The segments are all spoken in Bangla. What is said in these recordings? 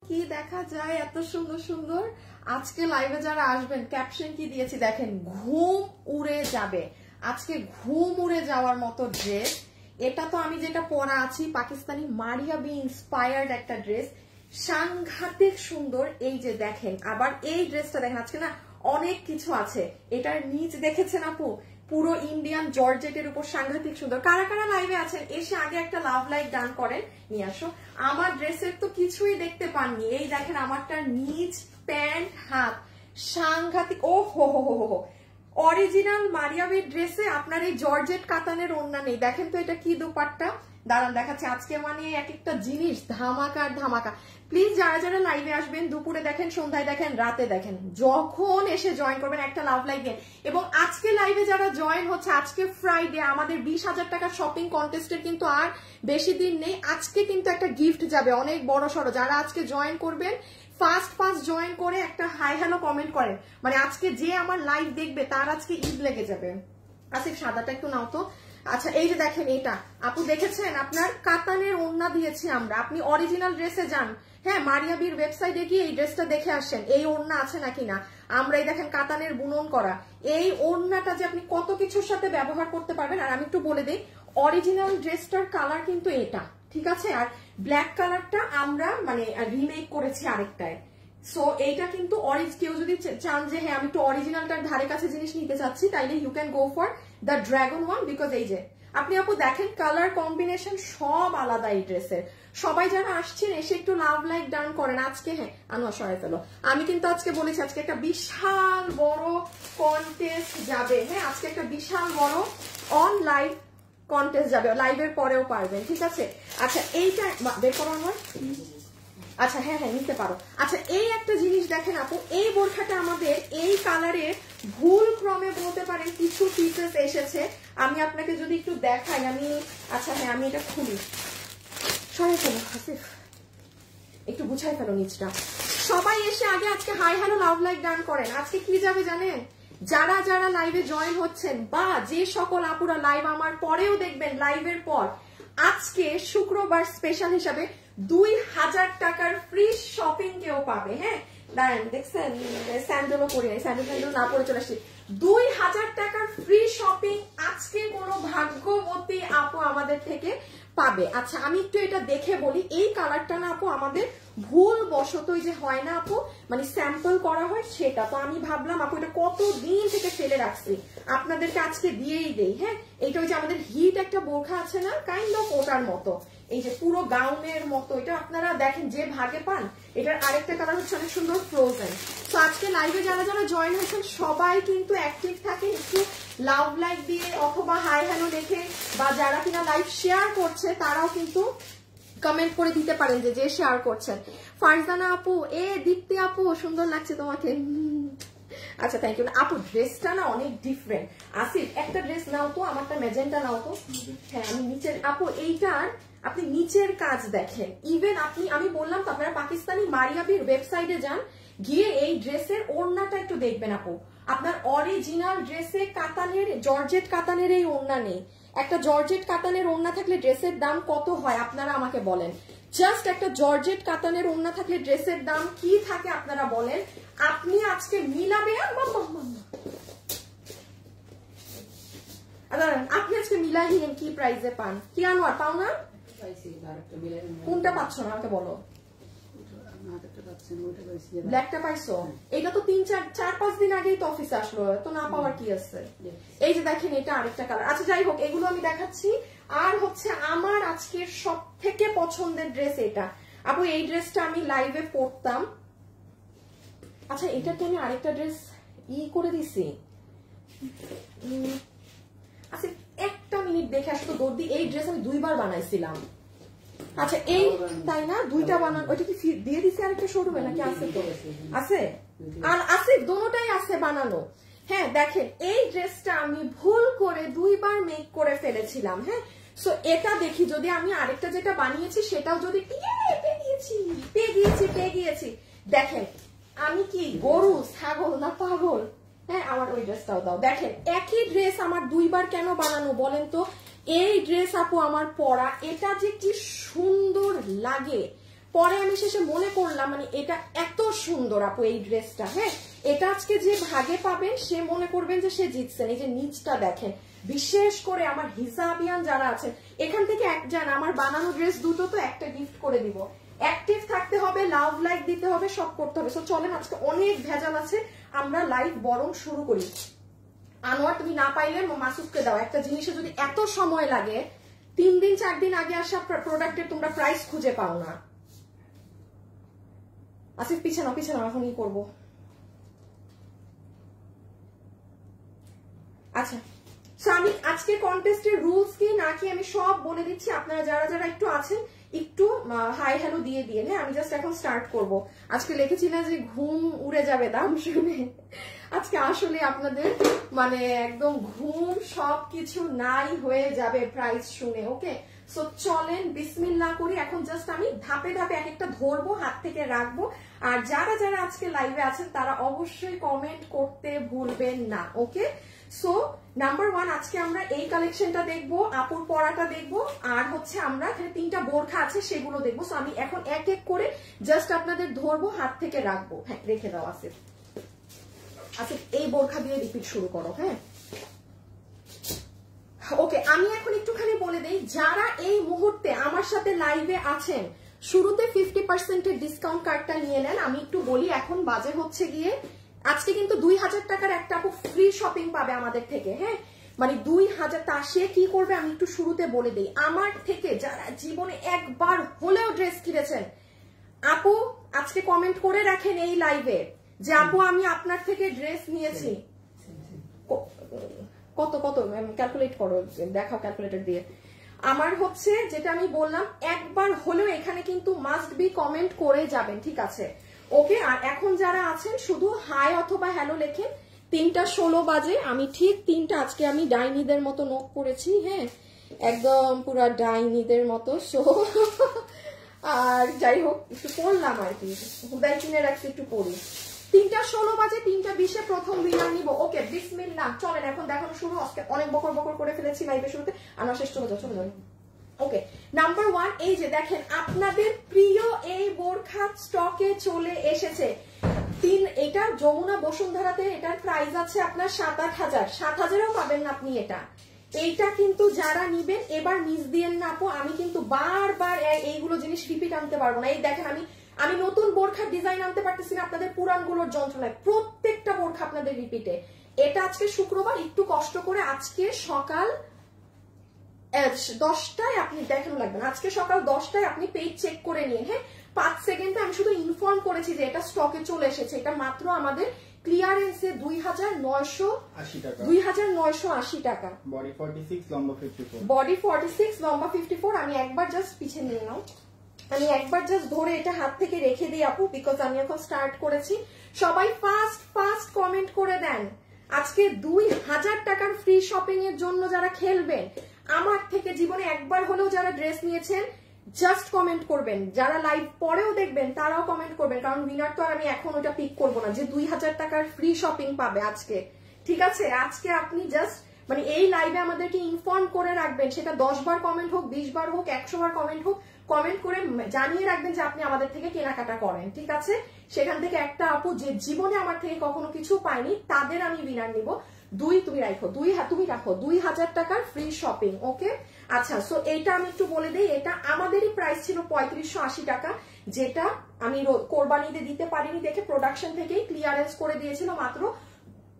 কি দেখা যায় এত সুন্দর সুন্দর। আজকে লাইভে যারা আসবেন ক্যাপশন কি দিয়েছি দেখেন, ঘুম উড়ে যাবে। আজকে ঘুম উড়ে যাওয়ার মতো ড্রেস। এটা তো আমি যেটা পরা আছি পাকিস্তানি মারিয়া বি ইন্সপায়ার্ড একটা ড্রেস, সাংঘাতিক সুন্দর। এই যে দেখেন, আবার এই ড্রেসটা দেখেন, আজকে না অনেক কিছু আছে। এটার নিচ দেখেছেন আপু, পুরো ইন্ডিয়ান জর্জেটের উপর সাংঘাতিক সুন্দর। কারা কারা লাইভে আছেন এসে আগে একটা লাভ লাইক ডান করেন, নিয়ে আসো। আমার ড্রেসের তো কিছুই দেখতে পাননি। এই দেখেন আমারটার নিচ, প্যান্ট, হাত সাংঘাতিক। ও হো হো হো হো, অরিজিনাল মারিয়াবির ড্রেসে আপনার এই জর্জেট কাতানের ওড়না নেই। দেখেন তো এটা কি দুপাট্টা, দাঁড়ান দেখাচ্ছে। আজকে মানে এক একটা জিনিস ধামাকা আর ধামাকা। প্লিজ যারা যারা লাইভে আসবেন, দুপুরে দেখেন, সন্ধ্যায় দেখেন, রাতে দেখেন, যখন এসে জয়েন করবেন একটা লাভ লাইক দেন। এবং আজকে লাইভে যারা জয়েন হচ্ছে, আজকে ফ্রাইডে আমাদের 20,000 টাকার শপিং কন্টেস্টের কিন্তু আর বেশি দিন নেই। আজকে কিন্তু একটা গিফট যাবে অনেক বড় সড়ো। যারা আজকে জয়েন করবেন, ফার্স্ট জয়েন করে একটা হাই হ্যালো কমেন্ট করেন, মানে আজকে যে আমার লাইভ দেখবে তার আজকে ঈদ লেগে যাবে। আসিফ সাদাটা একটু নাও তো। আচ্ছা এই যে দেখেন, এটা আপু দেখেছেন, আপনার কাতানের ওড়না দিয়েছি আমরা। আপনি অরিজিনাল ড্রেসে যান, হ্যাঁ মারিয়াবির ওয়েবসাইটে গিয়ে এই ড্রেসটা দেখে আসেন এই ওড়না আছে নাকি না। আমরা এই দেখেন কাতানের বুনন করা এই ওড়নাটা যে আপনি কত কিছুর সাথে ব্যবহার করতে পারবেন। আর আমি একটু বলে দিই, অরিজিনাল ড্রেসটার কালার কিন্তু এটা, ঠিক আছে। আর ব্ল্যাক কালারটা আমরা মানে রিমেক করেছি আরেকটায়। সো এইটা কিন্তু কেউ যদি চান যে হ্যাঁ আমি একটু অরিজিনালটার ধারে কাছে জিনিস নিতে চাচ্ছি, তাইলে you can go for the dragon one. Because এই যে আপনি আপু দেখেন কালার কম্বিনেশন সব আলাদা এই ড্রেসের। সবাই যারা আসছেন এসে একটু লাভ লাইক ডান করেন। আজকে হ্যাঁ আনোয়ার সরাই ফেলো, আমি কিন্তু আজকে বলেছি আজকে একটা বিশাল বড় কন্টেস্ট যাবে। হ্যাঁ আজকে একটা বিশাল বড় অন লাইভ কন্টেস্ট যাবে, লাইভের পরেও পারবেন, ঠিক আছে। আচ্ছা এইটা বের করো আমার। আচ্ছা হ্যাঁ হ্যাঁ নিতে পারো। আচ্ছা এই একটা জিনিস দেখেন আপু, এই বোরখাটা আমাদের এই কালারের ভুল ক্রমে বলতে পারেন কিছু পিসেস এসেছে। আমি আপনাকে যদি একটু দেখাই, আমি আচ্ছা হ্যাঁ আমি এটা খুলি, সরাই ফেলো হাসিফ, একটু গুছাই ফেলো নিচটা। সবাই এসে আগে আজকে hi hello love like done করেন। আজকে কি যাবে জানেন, যারা যারা লাইভে জয়েন হচ্ছেন বা যে সকল আপুরা লাইভ আমার পরেও দেখবেন লাইভের পর, আজকে শুক্রবার স্পেশাল হিসাবে 2,000 টাকার ফ্রি শপিং কেউ পাবে। হ্যাঁ দাঁড়ান, দেখছেন স্যান্ডেলও পরে নাই, স্যান্ডেল না পরে চলে আসছি। 2,000 টাকার ফ্রি শপিং আজকে কোনো ভাগ্যবতী আপু আমাদের থেকে পাবে। আচ্ছা আমি একটু এটা দেখে বলি, এই কালারটা না আপু আমাদের ভুল বশতই যে হয় না আপু, মানে স্যাম্পল করা হয় সেটা। তো আমি ভাবলাম আপু এটা কতদিন থেকে ফেলে রাখছি, আপনাদেরকে আজকে দিয়েই দেই। হ্যাঁ এইটা ওই যে আমাদের হিট একটা বোরখা আছে না, কাইন্ড অফ ওটার মতো, এই যে পুরো গাউনের মতো। এটা আপনারা দেখেন যে ভাগে পান। এটার আরেকটা কালার হচ্ছে অনেক সুন্দর ফ্রোজেন। তো আজকে লাইভে যারা যারা জয়েন হয়েছেন সবাই কিন্তু অ্যাক্টিভ থাকে, একটু লাভ লাইক দিয়ে অথবা হাই হ্যালো লিখে, বা যারা কিনা লাইভ শেয়ার করছে তারাও কিন্তু কমেন্ট করে দিতে পারেন যে যে শেয়ার করছেন। ফারজানা আপু, এ দীপ্তি আপু সুন্দর লাগছে তোমাকে। আচ্ছা থ্যাংক ইউ আপু, ড্রেসটা না অনেক ডিফারেন্ট। আসিফ একটা ড্রেস নাও তো, আমারটা ম্যাজেন্টা নাও তো। হ্যাঁ আমি নিচের আপু, এইটার আপনি নিচের কাজ দেখেন। ইভেন আপনি, আমি বললাম তো আপনারা পাকিস্তানি মারিয়াবির ওয়েবসাইটে যান, গিয়ে এই ড্রেসের ওড়নাটা একটু দেখবেন আপু। আপনার অরিজিনাল ড্রেসে কাতানের জর্জেট কাতানের এই ওড়না নেই। একটা জর্জেট কাতানের ওড়না থাকলে ড্রেসের দাম কত হয় আপনারা আমাকে বলেন। জাস্ট একটা জর্জেট কাতানের ওড়না থাকলে ড্রেসের দাম কি থাকে আপনারা বলেন। আপনি আজকে মিলাবেন, আপনি আজকে মিলাই নিন কি প্রাইসে পান। কি আনোয়ার পাও না, কোনটা পাচ্ছ না আমাকে বলো। ব্ল্যাকটা পাইছো, এটা তো 4-5 দিন আগেই তো অফিসে আসলো, তো না পাওয়ার কি আছে। এই যে দেখেন এটা আরেকটা কালার। আচ্ছা যাই হোক এগুলো আমি দেখাচ্ছি। আর হচ্ছে আমার আজকের সব থেকে পছন্দের ড্রেস এটা আপু, এই ড্রেসটা আমি লাইভে পরতাম। আচ্ছা এটা তো আমি আরেকটা ড্রেস করে দিছি। আচ্ছা একটা মিনিট দেখে আসতো দর্দি, এই ড্রেস আমি 2বার বানাইছিলাম। আচ্ছা এই তাই না, 2টা বানান, ওইটা কি দিয়ে দিছি আরেকটা শোরুমে নাকি আছে? তো আছে, আর আছে দোনোটাই আছে বানানো। হ্যাঁ দেখেন এই ড্রেসটা আমি ভুল করে 2বার মেক করে ফেলেছিলাম। হ্যাঁ সো এটা দেখি যদি আমি আরেকটা যেটা বানিয়েছি সেটাও যদি পেয়ে গিয়েছি। দেখেন আমি কি গরু ছাগল না পাগল। হ্যাঁ আমার ওই ড্রেসটাও দাও। দেখেন একই ড্রেস আমার 2বার কেন বানানো বলেন তো। এই ড্রেস আপু আমার পরা, এটা যে কি সুন্দর লাগে, পরে আমি শেষে মনে করলাম মানে এটা এত সুন্দর আপু এই ড্রেসটা, হ্যাঁ এটা আজকে যে ভাগে পাবেন সে মনে করবেন যে সে জিতছেন। এই যে নিচটা দেখেন, বিশেষ করে আমার হিজাবিয়ান যারা আছেন এখান থেকে একজন আমার বানানো ড্রেস দুটো তো একটা গিফট করে দিব। অ্যাক্টিভ থাকতে হবে, লাভ লাইক দিতে হবে, সব করতে হবে। সো চলেন আজকে অনেক ভেজাল আছে, আমরা লাইভ বরং শুরু করি। আনোয়ার তুমি না পাইলে মাসুদকে দাও। একটা জিনিসে যদি এত সময় লাগে, 3 দিন 4 দিন আগে আসা প্রোডাক্টের তোমরা প্রাইস খুঁজে পাও না। আসিফ পিছানো পিছানো, এখনই করবো। আচ্ছা আমি আজকে কন্টেস্টের রুলস কি না কি আমি সব বলে দিচ্ছি। আপনারা যারা যারা একটু আছেন একটু হাই হ্যালো দিয়ে দিয়ে, হ্যাঁ আমি জাস্ট এখন স্টার্ট করব। আজকে লিখেছি না যে ঘুম উড়ে যাবে দাম শুনে, আজকে আসলে আপনাদের মানে একদম ঘুম সবকিছু নাই হয়ে যাবে প্রাইস শুনে। ওকে সো চলেন বিসমিল্লাহ করি। এখন জাস্ট আমি ধাপে ধাপে এক একটা ধরবো, হাত থেকে রাখবো। আর যারা যারা আজকে লাইভে আছেন তারা অবশ্যই কমেন্ট করতে ভুলবেন না। ওকে সো নাম্বার 1 আজকে আমরা এই কালেকশনটা দেখবো, আপুর পরাটা দেখবো, আর হচ্ছে আমরা এখানে 3টা বোরখা আছে সেগুলো দেখবো। সো আমি এখন এক এক করে জাস্ট আপনাদের ধরবো, হাত থেকে রাখবো। হ্যাঁ রেখে দাও আসিফ। আসিফ এই বোরখা দিয়ে রিপিট শুরু করো। হ্যাঁ ওকে আমি এখন একটুখানি বলে দেই, যারা এই মুহূর্তে আমার সাথে লাইভে আছেন শুরুতে 50% এর ডিসকাউন্ট কার্ডটা নিয়ে নেন। আমি একটু বলি এখন বাজে হচ্ছে গিয়ে আজকে কিন্তু 2000 টাকার একটা আপু ফ্রি শপিং পাবে আমাদের থেকে। হ্যাঁ মানে 2000, তা সে কি করবে আমি একটু শুরুতে বলে দিই। আমার থেকে যারা জীবনে একবার হলেও ড্রেস কিনেছেন আপু আজকে কমেন্ট করে রাখেন এই লাইভে যে আপু আমি আপনার থেকে ড্রেস নিয়েছি। কত কত ক্যালকুলেট করো, দেখাও ক্যালকুলেটর দিয়ে। আমার হচ্ছে যেটা আমি বললাম একবার হলেও এখানে কিন্তু মাস্ট বি কমেন্ট করে যাবেন, ঠিক আছে? ওকে আর এখন যারা আছেন শুধু হাই অথবা হ্যালো লেখেন। 3:16 বাজে, আমি ঠিক 3টা আজকে আমি ডাইনিদের মতো নখ করেছি। হ্যাঁ একদম পুরা ডাইনিদের মতো। সো আর যাই হোক একটু পড়লাম আর কি, মোবাইল কিনে রাখছি একটু পড়ি। 3:16 বাজে, 3:20 প্রথম উইনার নিব। ওকে বিসমিল্লাহ চলেন এখন দেখানো শুরু। আজকে অনেক বকর বকর করে ফেলেছি লাইভের শুরুতে, আমরা শেষ চলে যাই। ওকে নাম্বার 1 এই যে দেখেন আপনাদের প্রিয় এই বোরখা স্টকে চলে এসেছে। এটা যমুনা বসুন্ধরাতে এটার প্রাইস আছে আপনার 7-8 হাজার, 7,000ও পাবেন না আপনি এটা। এইটা কিন্তু যারা নিবেন এবার মিস দিয়েন না আপু, আমি কিন্তু বারবার এইগুলো জিনিস রিপিট আনতে পারবো না। এই দেখেন আমি নতুন বোরখার ডিজাইন আনতে পারতেছি না আপনাদের পুরানগুলোর যন্ত্রণায়, প্রত্যেকটা বোরখা আপনাদের রিপিটে। এটা আজকে শুক্রবার, একটু কষ্ট করে আজকে সকাল 10টায় আপনি দেখানো লাগবে না, আজকে সকাল 10টায় আপনি পেজ চেক করে নিন। হ্যাঁ 5 সেকেন্ডে আমি শুধু ইনফর্ম করেছি যে এটা স্টকে চলে এসেছে। এটা মাত্র আমাদের ক্লিয়ারেন্সে 2,980 টাকা। বডি 46 লম্বা 54, বডি 46 লম্বা 54। আমি একবার জাস্ট পিছিয়ে নিয়ে নাও, আমি একবার জাস্ট ধরে এটা হাত থেকে রেখে দিই আপু, বিকজ আমি এখন স্টার্ট করেছি। সবাই ফাস্ট কমেন্ট করে দেন। আজকে 2000 টাকার ফ্রি শপিং এর জন্য যারা খেলবেন, আমার থেকে জীবনে একবার হলেও যারা ড্রেস নিয়েছেন জাস্ট কমেন্ট করবেন। যারা লাইভ পরেও দেখবেন তারাও কমেন্ট করবেন, কারণ উইনার তো আর আমি এখন ওটা পিক করবো না যে 2000 টাকার ফ্রি শপিং পাবে আজকে, ঠিক আছে? আজকে আপনি জাস্ট মানে এই লাইভে আমাদেরকে ইনফর্ম করে রাখবেন, সেটা 10 বার কমেন্ট হোক, 20 বার হোক, 100 বার কমেন্ট হোক, কমেন্ট করে জানিয়ে রাখবেন যে আপনি আমাদের থেকে কেনাকাটা করেন, ঠিক আছে? সেখান থেকে একটা আপু যে জীবনে আমার থেকে কখনো কিছু পায়নি তাদের আমি উইনার নিব। তুমি রাখো 2000 টাকার ফ্রি শপিং। ওকে আচ্ছা সো এইটা আমি একটু বলে দিই, এটা আমাদেরই প্রাইস ছিল 3580 টাকা, যেটা আমি কোরবানিতে দিতে পারিনি দেখে প্রোডাকশন থেকেই ক্লিয়ারেন্স করে দিয়েছিল মাত্র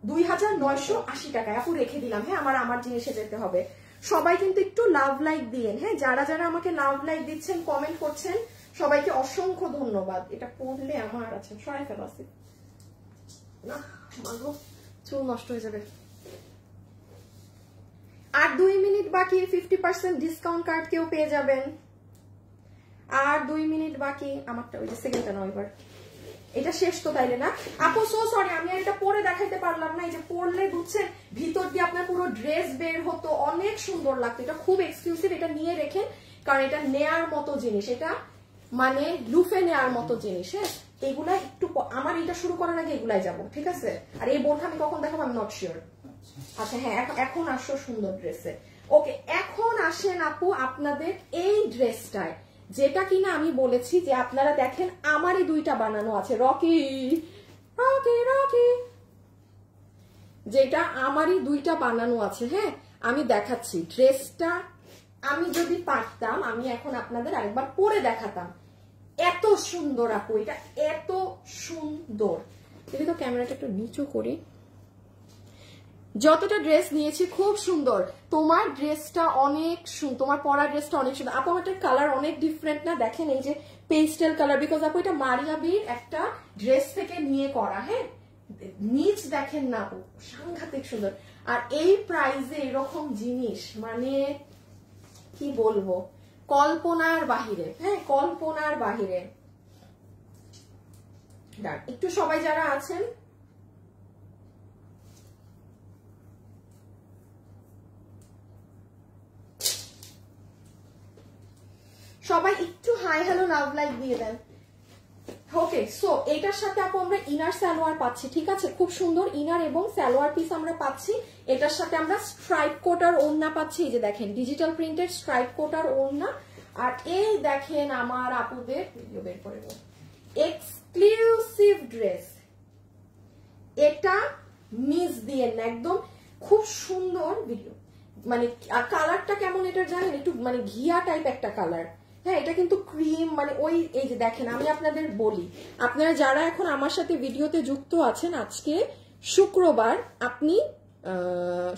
2980 টাকায়। আপু রেখে দিলাম। হ্যাঁ আমার জিনিসে যেতে হবে। সবাই কিন্তু একটু লাভ লাইক দিয়েন। হ্যাঁ যারা যারা আমাকে লাভ লাইক দিচ্ছেন, কমেন্ট করছেন, সবাইকে অসংখ্য ধন্যবাদ। এটা পড়লে আমার আছে সরাই ফেলা আছে না, মাগো চুল নষ্ট হয়ে যাবে। আর 2 মিনিট বাকি, 50% ডিসকাউন্ট কার্ড কেউ পেয়ে যাবেন। আর 2 মিনিট বাকি, আমারটা ওই যে সেকেন্ডটা নয়, এবার এটা শেষ তো তাইলে না আপু? সো সরি আমি আর এটা পরে দেখাইতে পারলাম না। এই যে পরলে বুঝছেন ভিতর দিয়ে আপনার পুরো ড্রেস বের হতো, অনেক সুন্দর লাগতো। এটা খুব এক্সক্লুসিভ, এটা নিয়ে রেখেন, কারণ এটা নেয়ার মতো জিনিস, এটা মানে লুফে নেয়ার মতো জিনিস। হ্যাঁ এগুলা একটু আমার এটা শুরু করার আগে এগুলাই যাবো, ঠিক আছে? আর এই বোরখা আমি কখন দেখাবো আমি নট শিওর। আচ্ছা হ্যাঁ এখন আসো সুন্দর ড্রেসে। ওকে এখন আসেন আপু আপনাদের এই ড্রেসটায়, যেটা কিনা আমি বলেছি যে আপনারা দেখেন আমারই দুইটা বানানো আছে, রকি রকি রকি, যেটা আমারই দুইটা বানানো আছে। হ্যাঁ আমি দেখাচ্ছি ড্রেসটা, আমি যদি পারতাম আমি এখন আপনাদের আরেকবার পরে দেখাতাম। এত সুন্দর আপু, এটা এত সুন্দর। যদি তো ক্যামেরাটা একটু নিচু করি, যতটা ড্রেস নিয়েছি খুব সুন্দর। তোমার ড্রেসটা অনেক সুন্দর, তোমার পরা ড্রেসটা অনেক সুন্দর আপু। আমার কালার অনেক ডিফারেন্ট না, দেখেন এই যে পেস্টেল কালার, বিকজ আপু এটা মারিয়াবির একটা ড্রেস থেকে নিয়ে করা। হ্যাঁ নিচ দেখেন না আপু, সাংঘাতিক সুন্দর। আর এই প্রাইসে এরকম জিনিস মানে কি বলবো, কল্পনার বাহিরে। হ্যাঁ কল্পনার বাহিরে। একটু সবাই যারা আছেন সবাই একটু হাই হ্যালো লাভ লাইক দিয়ে দেন। ওকে সো এটার সাথে আপু আমরা ইনার সালোয়ার পাচ্ছি, ঠিক আছে, খুব সুন্দর ইনার এবং সালোয়ার পিস আমরা পাচ্ছি। এটার সাথে আমরা স্ট্রাইপ কোটার ওড়না পাচ্ছি, এই যে দেখেন ডিজিটাল প্রিন্টেড স্ট্রাইপ কোটার ওড়না। আর এই দেখেন আমার আপুদের ভিডিও বের করে দেব এক্সক্লুসিভ ড্রেস, এটা মিস দিয়ে না, একদম খুব সুন্দর ভিডিও। মানে কালারটা কেমন এটা জানেন, একটু মানে ঘিয়া টাইপ একটা কালার। হ্যাঁ এটা কিন্তু ক্রিম, মানে ওই এই যে দেখেন আমি আপনাদের বলি, আপনারা যারা এখন আমার সাথে ভিডিওতে যুক্ত আছেন, আজকে শুক্রবার, আপনি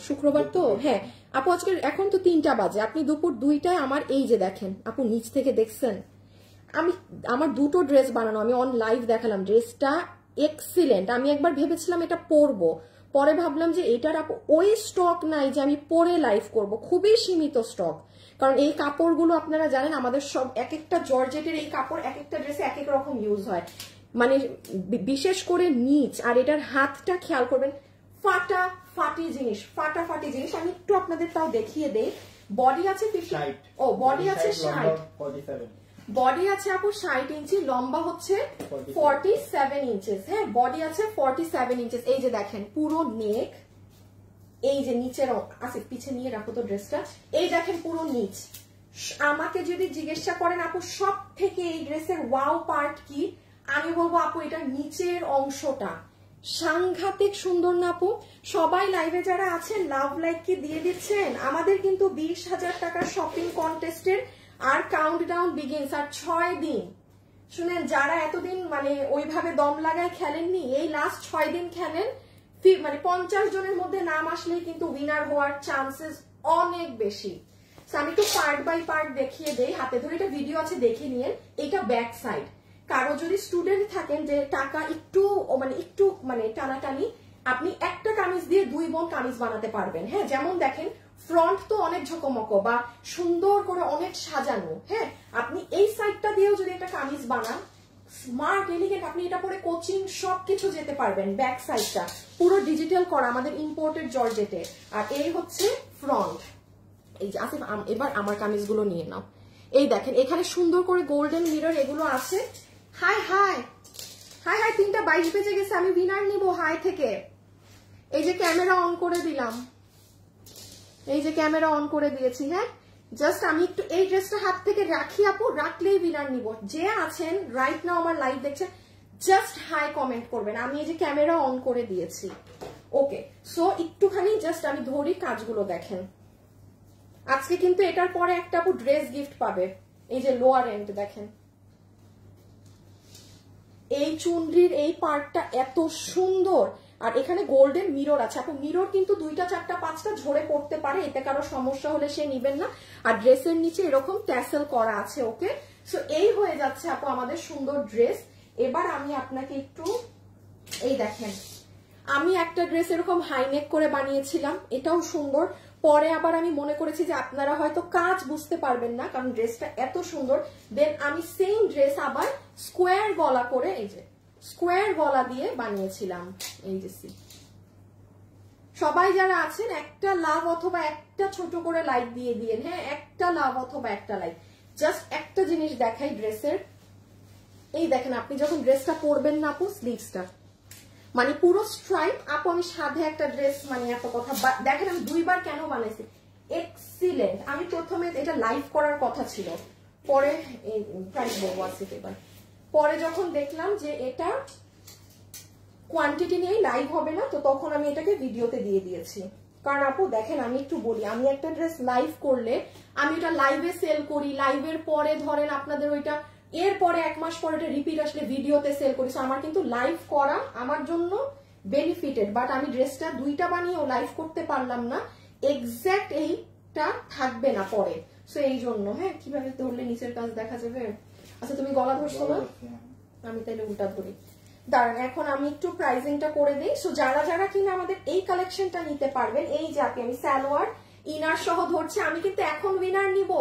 শুক্রবার তো, হ্যাঁ আপু আজকে এখন তো 3টা বাজে, আপনি দুপুর 2টায় আমার এই যে দেখেন আপু নিচ থেকে দেখছেন, আমি আমার দুটো ড্রেস বানানো, আমি অন লাইভ দেখালাম, ড্রেসটা এক্সিলেন্ট। আমি একবার ভেবেছিলাম এটা পরবো, পরে ভাবলাম যে এটার আপু ওই স্টক নাই যে আমি পরে লাইভ করব, খুবই সীমিত স্টক। কারণ এই কাপড়গুলো আপনারা জানেন আমাদের সব এক একটা জর্জেটের এই কাপড় এক একটা ড্রেসে এক এক রকম ইউজ হয়, মানে বিশেষ করে নিচ আর এটার হাতটা খেয়াল করবেন, ফাটাফাটি জিনিস, ফাটাফাটি জিনিস। আমি একটু আপনাদের তাও দেখিয়ে দেই। বডি আছে 50, ও বডি আছে 60, বডি আছে আপু 60 ইঞ্চি, লম্বা হচ্ছে 47 ইঞ্চেস। হ্যাঁ বডি আছে 47 ইঞ্চেস। এই যে দেখেন পুরো নেক, এই যে নিচের আছে, পিছে নিয়ে রাখো তো ড্রেসটা, এই দেখেন পুরো নিচ। আমাকে যদি জিজ্ঞাসা করেন আপু সব থেকে এই ড্রেসের ওয়াও পার্ট কি, আমি বলবো আপু এটা নিচের অংশটা সাংঘাতিক সুন্দর না আপু? সবাই লাইভে যারা আছেন লাভ লাইক কি দিয়ে দিচ্ছেন? আমাদের কিন্তু 20,000 টাকার শপিং কন্টেস্টের আর কাউন্টডাউন বিগিনস, আর 6 দিন। শুনেন যারা এতদিন মানে ওইভাবে দম লাগায় খেলেননি, এই লাস্ট 6 দিন খেলেন, মানে 50 জনের মধ্যে নাম আসলেই কিন্তু উইনার হওয়ার চান্সেস অনেক বেশি। আমি একটু পার্ট বাই পার্ট দেখিয়ে দেই, হাতে ধরে এটা ভিডিও আছে দেখে নিয়ে। এটা ব্যাক সাইড, কারো যদি স্টুডেন্ট থাকেন যে টাকা একটু মানে টানাটানি, আপনি একটা কামিজ দিয়ে 2 বোন কামিজ বানাতে পারবেন। হ্যাঁ যেমন দেখেন ফ্রন্ট তো অনেক ঝকমকো বা সুন্দর করে অনেক সাজানো, হ্যাঁ আপনি এই সাইডটা দিয়েও যদি একটা কামিজ বানান স্মার্ট এলিগেন্ট, আপনি এটা পরে কোচিং সবকিছু যেতে পারবেন। ব্যাক সাইডটা পুরো ডিজিটাল করা আমাদের ইম্পোর্টেড জর্জেটে। আর এই হচ্ছে ফ্রন্ট। এই যে আসিফ এবার আমার কামিজগুলো নিয়ে নাও। এই দেখেন এখানে সুন্দর করে গোল্ডেন মিরর এগুলো আছে। হাই হাই হাই হাই 3:22 বেজে গেছে, আমি উইনার নিব হাই থেকে। এই যে ক্যামেরা অন করে দিলাম, এই যে ক্যামেরা অন করে দিয়েছি। হ্যাঁ জাস্ট আমি একটু এই ড্রেসটা হাত থেকে রাখি আপু, রাখলেই উইনার নিব। যে আছেন রাইট নাও আমার লাইভ দেখছেন জাস্ট হাই কমেন্ট করবেন, আমি এই যে ক্যামেরা অন করে দিয়েছি। ওকে সো একটুখানি জাস্ট আমি ধরি কাজগুলো দেখেন। আজকে কিন্তু এটার পরে একটা আপু ড্রেস গিফট পাবে। এই যে লোয়ার এন্ড দেখেন, এই চুনরির এই পার্টটা এত সুন্দর, আর এখানে গোল্ডেন মিরর আছে আপু। মিরর কিন্তু 2টা 4টা 5টা ঝরে পড়তে পারে, এতে কারো সমস্যা হলে সে নিবেন না। আর ড্রেসের নিচে এরকম ট্যাসেল করা আছে। ওকে সো এই হয়ে যাচ্ছে আপু আমাদের সুন্দর ড্রেস। এবার আমি আপনাকে একটু এই দেখেন, আমি একটা ড্রেস এরকম হাইনেক করে বানিয়েছিলাম, এটাও সুন্দর। পরে আবার আমি মনে করেছি যে আপনারা হয়তো কাজ বুঝতে পারবেন না কারণ ড্রেসটা এত সুন্দর, দেন আমি সেম ড্রেস আবার স্কোয়ার গলা করে, এই যে স্কোয়ার গলা দিয়ে বানিয়েছিলাম। এই যে সবাই যারা আছেন একটা লাভ অথবা একটা ছোট করে লাইক দিয়ে দিয়েন। হ্যাঁ একটা লাভ অথবা একটা লাইক। জাস্ট একটা জিনিস দেখাই ড্রেসের, এই দেখেন আপনি যখন ড্রেসটা পরবেন না আপু, স্লিভসটা মানে পুরো স্ট্রাইপ। আপু আমি সাধে একটা ড্রেস মানে এত কথা দেখেন, আমি 2বার কেন বানাইছি, এক্সিলেন্ট। আমি প্রথমে এটা লাইভ করার কথা ছিল, পরে এই প্রাইস বলবো আছে এবার। পরে যখন দেখলাম যে এটা কোয়ান্টিটি নিয়েই লাইভ হবে না, তো তখন আমি এটাকে ভিডিওতে দিয়ে দিয়েছি। কারণ আপু দেখেন আমি একটু বলি, আমি একটা ড্রেস লাইভ করলে আমি ওটা লাইভে সেল করি, লাইভের পরে ধরেন আপনাদের ওইটা এরপরে 1 মাস পরে এটা রিপিট আসলে ভিডিওতে সেল করি। আমার কিন্তু লাইভ করা আমার জন্য বেনিফিটেড, বাট আমি ড্রেসটা 2টা বানিয়েও লাইভ করতে পারলাম না, এক্স্যাক্ট এইটা থাকবে না পরে। সো এই জন্য হ্যাঁ, কিভাবে ধরলে নিচের কাজ দেখা যাবে? আচ্ছা তুমি গলা ধরছো না, আমি তাইলে উল্টা ধরি। দাঁড়ান এখন আমি একটু প্রাইসিংটা করে দিই। সো যারা যারা কিনা আমাদের এই কালেকশনটা নিতে পারবেন, এই যে আমি সালোয়ার ইনার সহ ধরছি, আমি কিন্তু এখন উইনার নিব।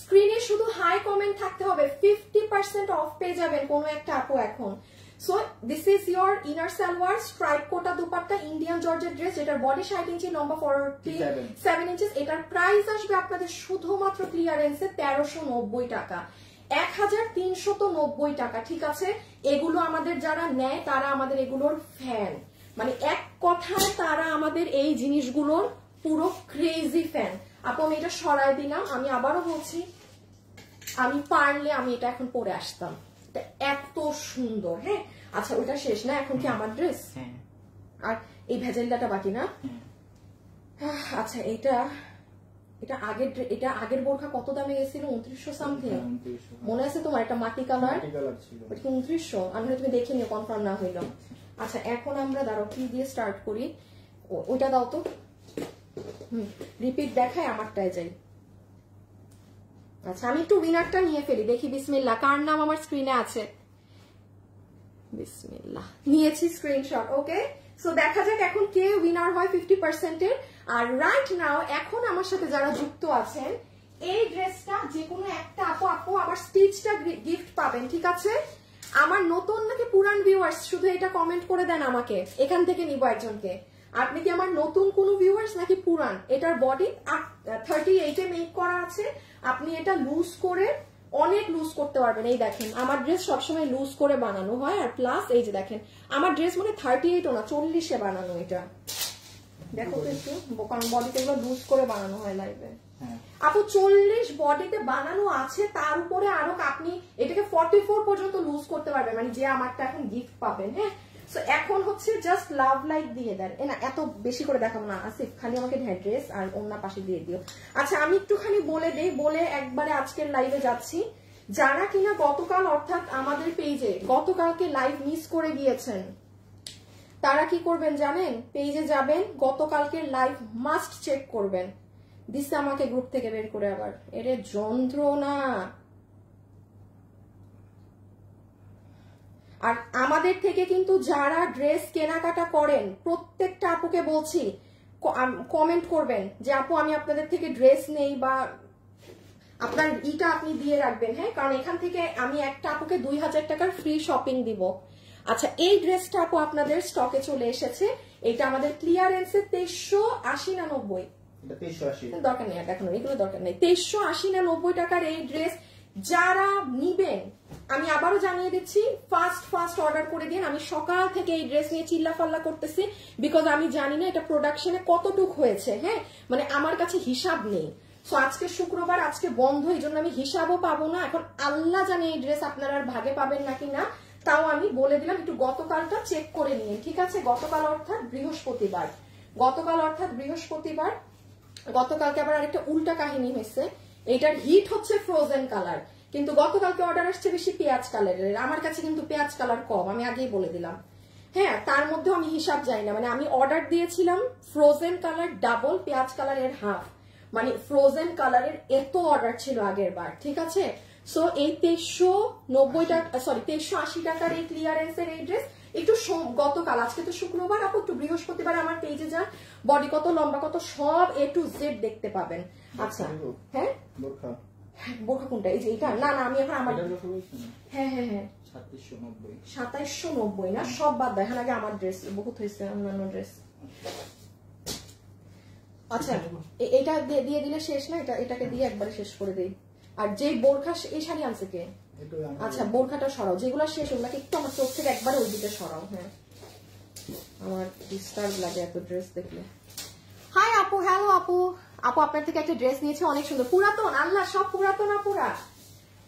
স্ক্রিনে শুধু হাই কমেন্ট থাকতে হবে, 50% অফ পেয়ে যাবেন কোনো একটা আপু এখন। So this is your inner salwar, stripe Kota dupatta, Indian georgette dress, এটার বডি 60 ইঞ্চি, লম্বা 47 ইঞ্চি। এটার প্রাইস আসবে আপনাদের শুধুমাত্র ক্লিয়ারেন্সে 1390 টাকা, 1390 টাকা। ঠিক আছে, এগুলো আমাদের যারা নেয় তারা আমাদের এগুলোর ফ্যান, মানে এক কথায় তারা আমাদের এই জিনিসগুলোর পুরো ক্রেজি ফ্যান। আপু আমি এটা সরাই দিলাম, আমি আবারও বলছি আমি পারলে আমি এটা এখন পরে আসতাম, এটা এত সুন্দর। হ্যাঁ আচ্ছা ওটা শেষ না, এখন কি আমার ড্রেস আর এই ভেজেলটাটা বাকি না? আচ্ছা এটা আগের বোরখা কত দামে গেছিল? 2900 সামথিং মনে আছে তোমার? একটা মাটি কালার ছিল 2900, আমি তুমি দেখে নিও কনফার্ম না হইলো। আচ্ছা এখন আমরা দাঁড়াও কি দিয়ে স্টার্ট করি, ওইটা দাও তো। রিপিট দেখায় আমারটায় যাই। আচ্ছা আমি একটু উইনারটা নিয়ে ফেলি, দেখি। বিসমিল্লাহ, কার নাম আমার স্ক্রিনে আছে? বিসমিল্লাহ, নিয়েছি স্ক্রিনশট। ওকে সো দেখা যাক এখন কে উইনার হয় 50% এর। আর রাইট নাও এখন আমার সাথে যারা যুক্ত আছেন, এই ড্রেসটা যে কোনো একটা আপু আবার স্টিচটা গিফট পাবেন। ঠিক আছে, আমার নতুন নাকি পুরান ভিউয়ার্স শুধু এটা কমেন্ট করে দেন আমাকে, এখান থেকে নিব একজনকে। আপনি কি আমার নতুন কোন ভিউয়ার্স নাকি পুরান? এটার বডি 38 এ মেক করা আছে, আপনি এটা লুজ করে অনেক লুজ করতে পারবেন। এই দেখেন আমার ড্রেস সবসময় লুজ করে বানানো হয়, আর প্লাস এই যে দেখেন আমার ড্রেস মানে 38ও না 40-এ বানানো। এটা দেখো তো একটু, কারণ বডিতে এগুলো লুজ করে বানানো হয় লাইভে। আপু 40 বডিতে বানানো আছে, তার উপরে আরো আপনি এটাকে 44 পর্যন্ত লুজ করতে পারবেন, মানে যে আমারটা এখন গিফট পাবেন। হ্যাঁ সো এখন হচ্ছে জাস্ট লাভ লাইক দিয়ে দেন। না এত বেশি করে দেখাবো না আসিফ, খালি আমাকে ড্রেস আর অন্য পাশে দিয়ে দিও। আচ্ছা আমি একটুখানি বলে দেই, বলে একবারে আজকের লাইভে যাচ্ছি। যারা কিনা গতকাল অর্থাৎ আমাদের পেজে গতকালকে লাইভ মিস করে গিয়েছেন, তারা কি করবেন জানেন? পেজে যাবেন, গতকালকের লাইভ মাস্ট চেক করবেন। দিচ্ছে আমাকে গ্রুপ থেকে বের করে, আবার এর যন্ত্রণা। আর আমাদের থেকে কিন্তু যারা ড্রেস কেনাকাটা করেন প্রত্যেকটা আপুকে বলছি কমেন্ট করবেন যে আপু আমি আপনাদের থেকে ড্রেস নেই, বা আপনার ইটা আপনি দিয়ে রাখবেন। হ্যাঁ কারণ এখান থেকে আমি একটা আপুকে 2000 টাকার ফ্রি শপিং দিব। আচ্ছা এই ড্রেসটা আপু আপনাদের স্টকে চলে এসেছে, এটা আমাদের ক্লিয়ারেন্সে 2380 না 90, দরকার নেই দেখানো, এগুলো দরকার নেই। 2380 না 90 টাকার এই ড্রেস যারা নিবেন, আমি আবারও জানিয়ে দিচ্ছি ফার্স্ট অর্ডার করে দিন। আমি সকাল থেকে এই ড্রেস নিয়ে চিল্লাফাল্লা করতেছি, বিকজ আমি জানি না এটা প্রোডাকশনে কতটুক হয়েছে। হ্যাঁ মানে আমার কাছে হিসাব নেই। সো আজকে শুক্রবার, আজকে বন্ধ, এই জন্য আমি হিসাবও পাবো না। এখন আল্লাহ জানে এই ড্রেস আপনারা আর ভাগে পাবেন নাকি না, তাও আমি বলে দিলাম একটু গতকালটা চেক করে নিন। ঠিক আছে, গতকাল অর্থাৎ বৃহস্পতিবার, গতকালকে আবার আরেকটা উল্টা কাহিনী হয়েছে। এটার হিট হচ্ছে ফ্রোজেন কালার, কিন্তু গতকালকে অর্ডার আসছে বেশি পেঁয়াজ কালারের। আমার কাছে কিন্তু পেঁয়াজ কালার কম, আমি আগেই বলে দিলাম। হ্যাঁ তার মধ্যেও আমি হিসাব যাই না, মানে আমি অর্ডার দিয়েছিলাম ফ্রোজেন কালার ডাবল, পেঁয়াজ কালারের হাফ, মানে ফ্রোজেন কালারের এত অর্ডার ছিল আগের বার। ঠিক আছে, সো এই 2390 টাকা, সরি 2380 টাকার এই ক্লিয়ারেন্সের এই ড্রেস একটু গতকাল, আজকে তো শুক্রবার আপু, একটু বৃহস্পতিবার আমার পেজে যান, বডি কত লম্বা কত সব A to Z দেখতে পাবেন। আচ্ছা হ্যাঁ বোরখা কোনটা? এই যে এটা না আমি এখন আমার হ্যাঁ 2790 না, সব বাদ দেয়। আগে আমার ড্রেস বহুত হয়েছে, অন্যান্য ড্রেস। আচ্ছা এটা দিয়ে দিলে শেষ না, এটাকে দিয়ে একবারে শেষ করে দেই। আর যে বোরখা, এই শাড়ি আনছে কে? আচ্ছা বোরখাটা সরাও, যেগুলো শেষ ওগুলাকে একটু আমার চোখ থেকে একবারে ওই দিকে সরাও। হ্যাঁ আমার ডিস্টার্ব লাগে এত ড্রেস দেখলে। হাই আপু, হ্যালো আপু আপনার থেকে একটা ড্রেস নিয়েছে, অনেক সুন্দর, পুরাতন। আল্লাহ সব পুরাতন আপুরা,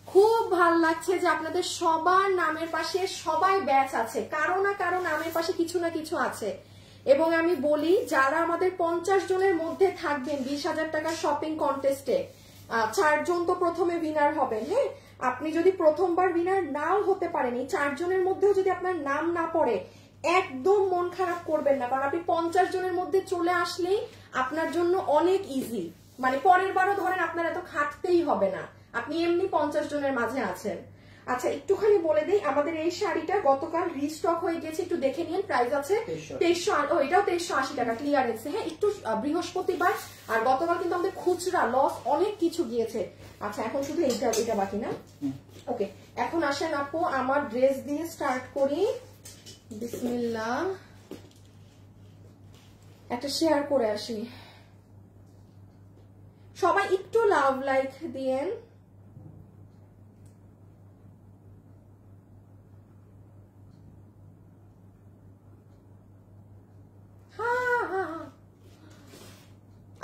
খুব ভালো লাগছে যে আপনাদের সবার নামের পাশে সবাই ব্যাচ আছে, কারো না কারো নামের পাশে কিছু না কিছু আছে। এবং আমি বলি যারা আমাদের 50 জনের মধ্যে থাকবেন 20,000 টাকার শপিং কন্টেস্টে, 4 জন তো প্রথমে উইনার হবেন। হ্যাঁ, আপনি যদি প্রথমবার উইনার নাও হতে পারেন, এই 4 জনের মধ্যেও যদি আপনার নাম না পড়ে, একদম মন খারাপ করবেন না, কারণ আপনি 50 জনের মধ্যে চলে আসলেই আপনার জন্য অনেক ইজি। মানে পরের বারও ধরেন আপনার এত খাটতেই হবে না, আপনি এমনি 50 জনের মাঝে আছেন। আচ্ছা, একটুখানি বলে দিই, আমাদের এই শাড়িটা গতকাল রিস্টক হয়ে গেছে, একটু দেখে নিন। প্রাইস আছে 2300, এটাও 2380 টাকা ক্লিয়ারেন্সে। হ্যাঁ, একটু বৃহস্পতিবার আর গতকাল কিন্তু আমাদের খুচরা লস অনেক কিছু গিয়েছে। আচ্ছা, এখন শুধু এটা বাকি না? ওকে, এখন আসেন আপু আমার ড্রেস দিয়ে স্টার্ট করি। বিসমিল্লাহ, একটা শেয়ার করে আসি। সবাই একটু লাভ লাইক দিয়েন।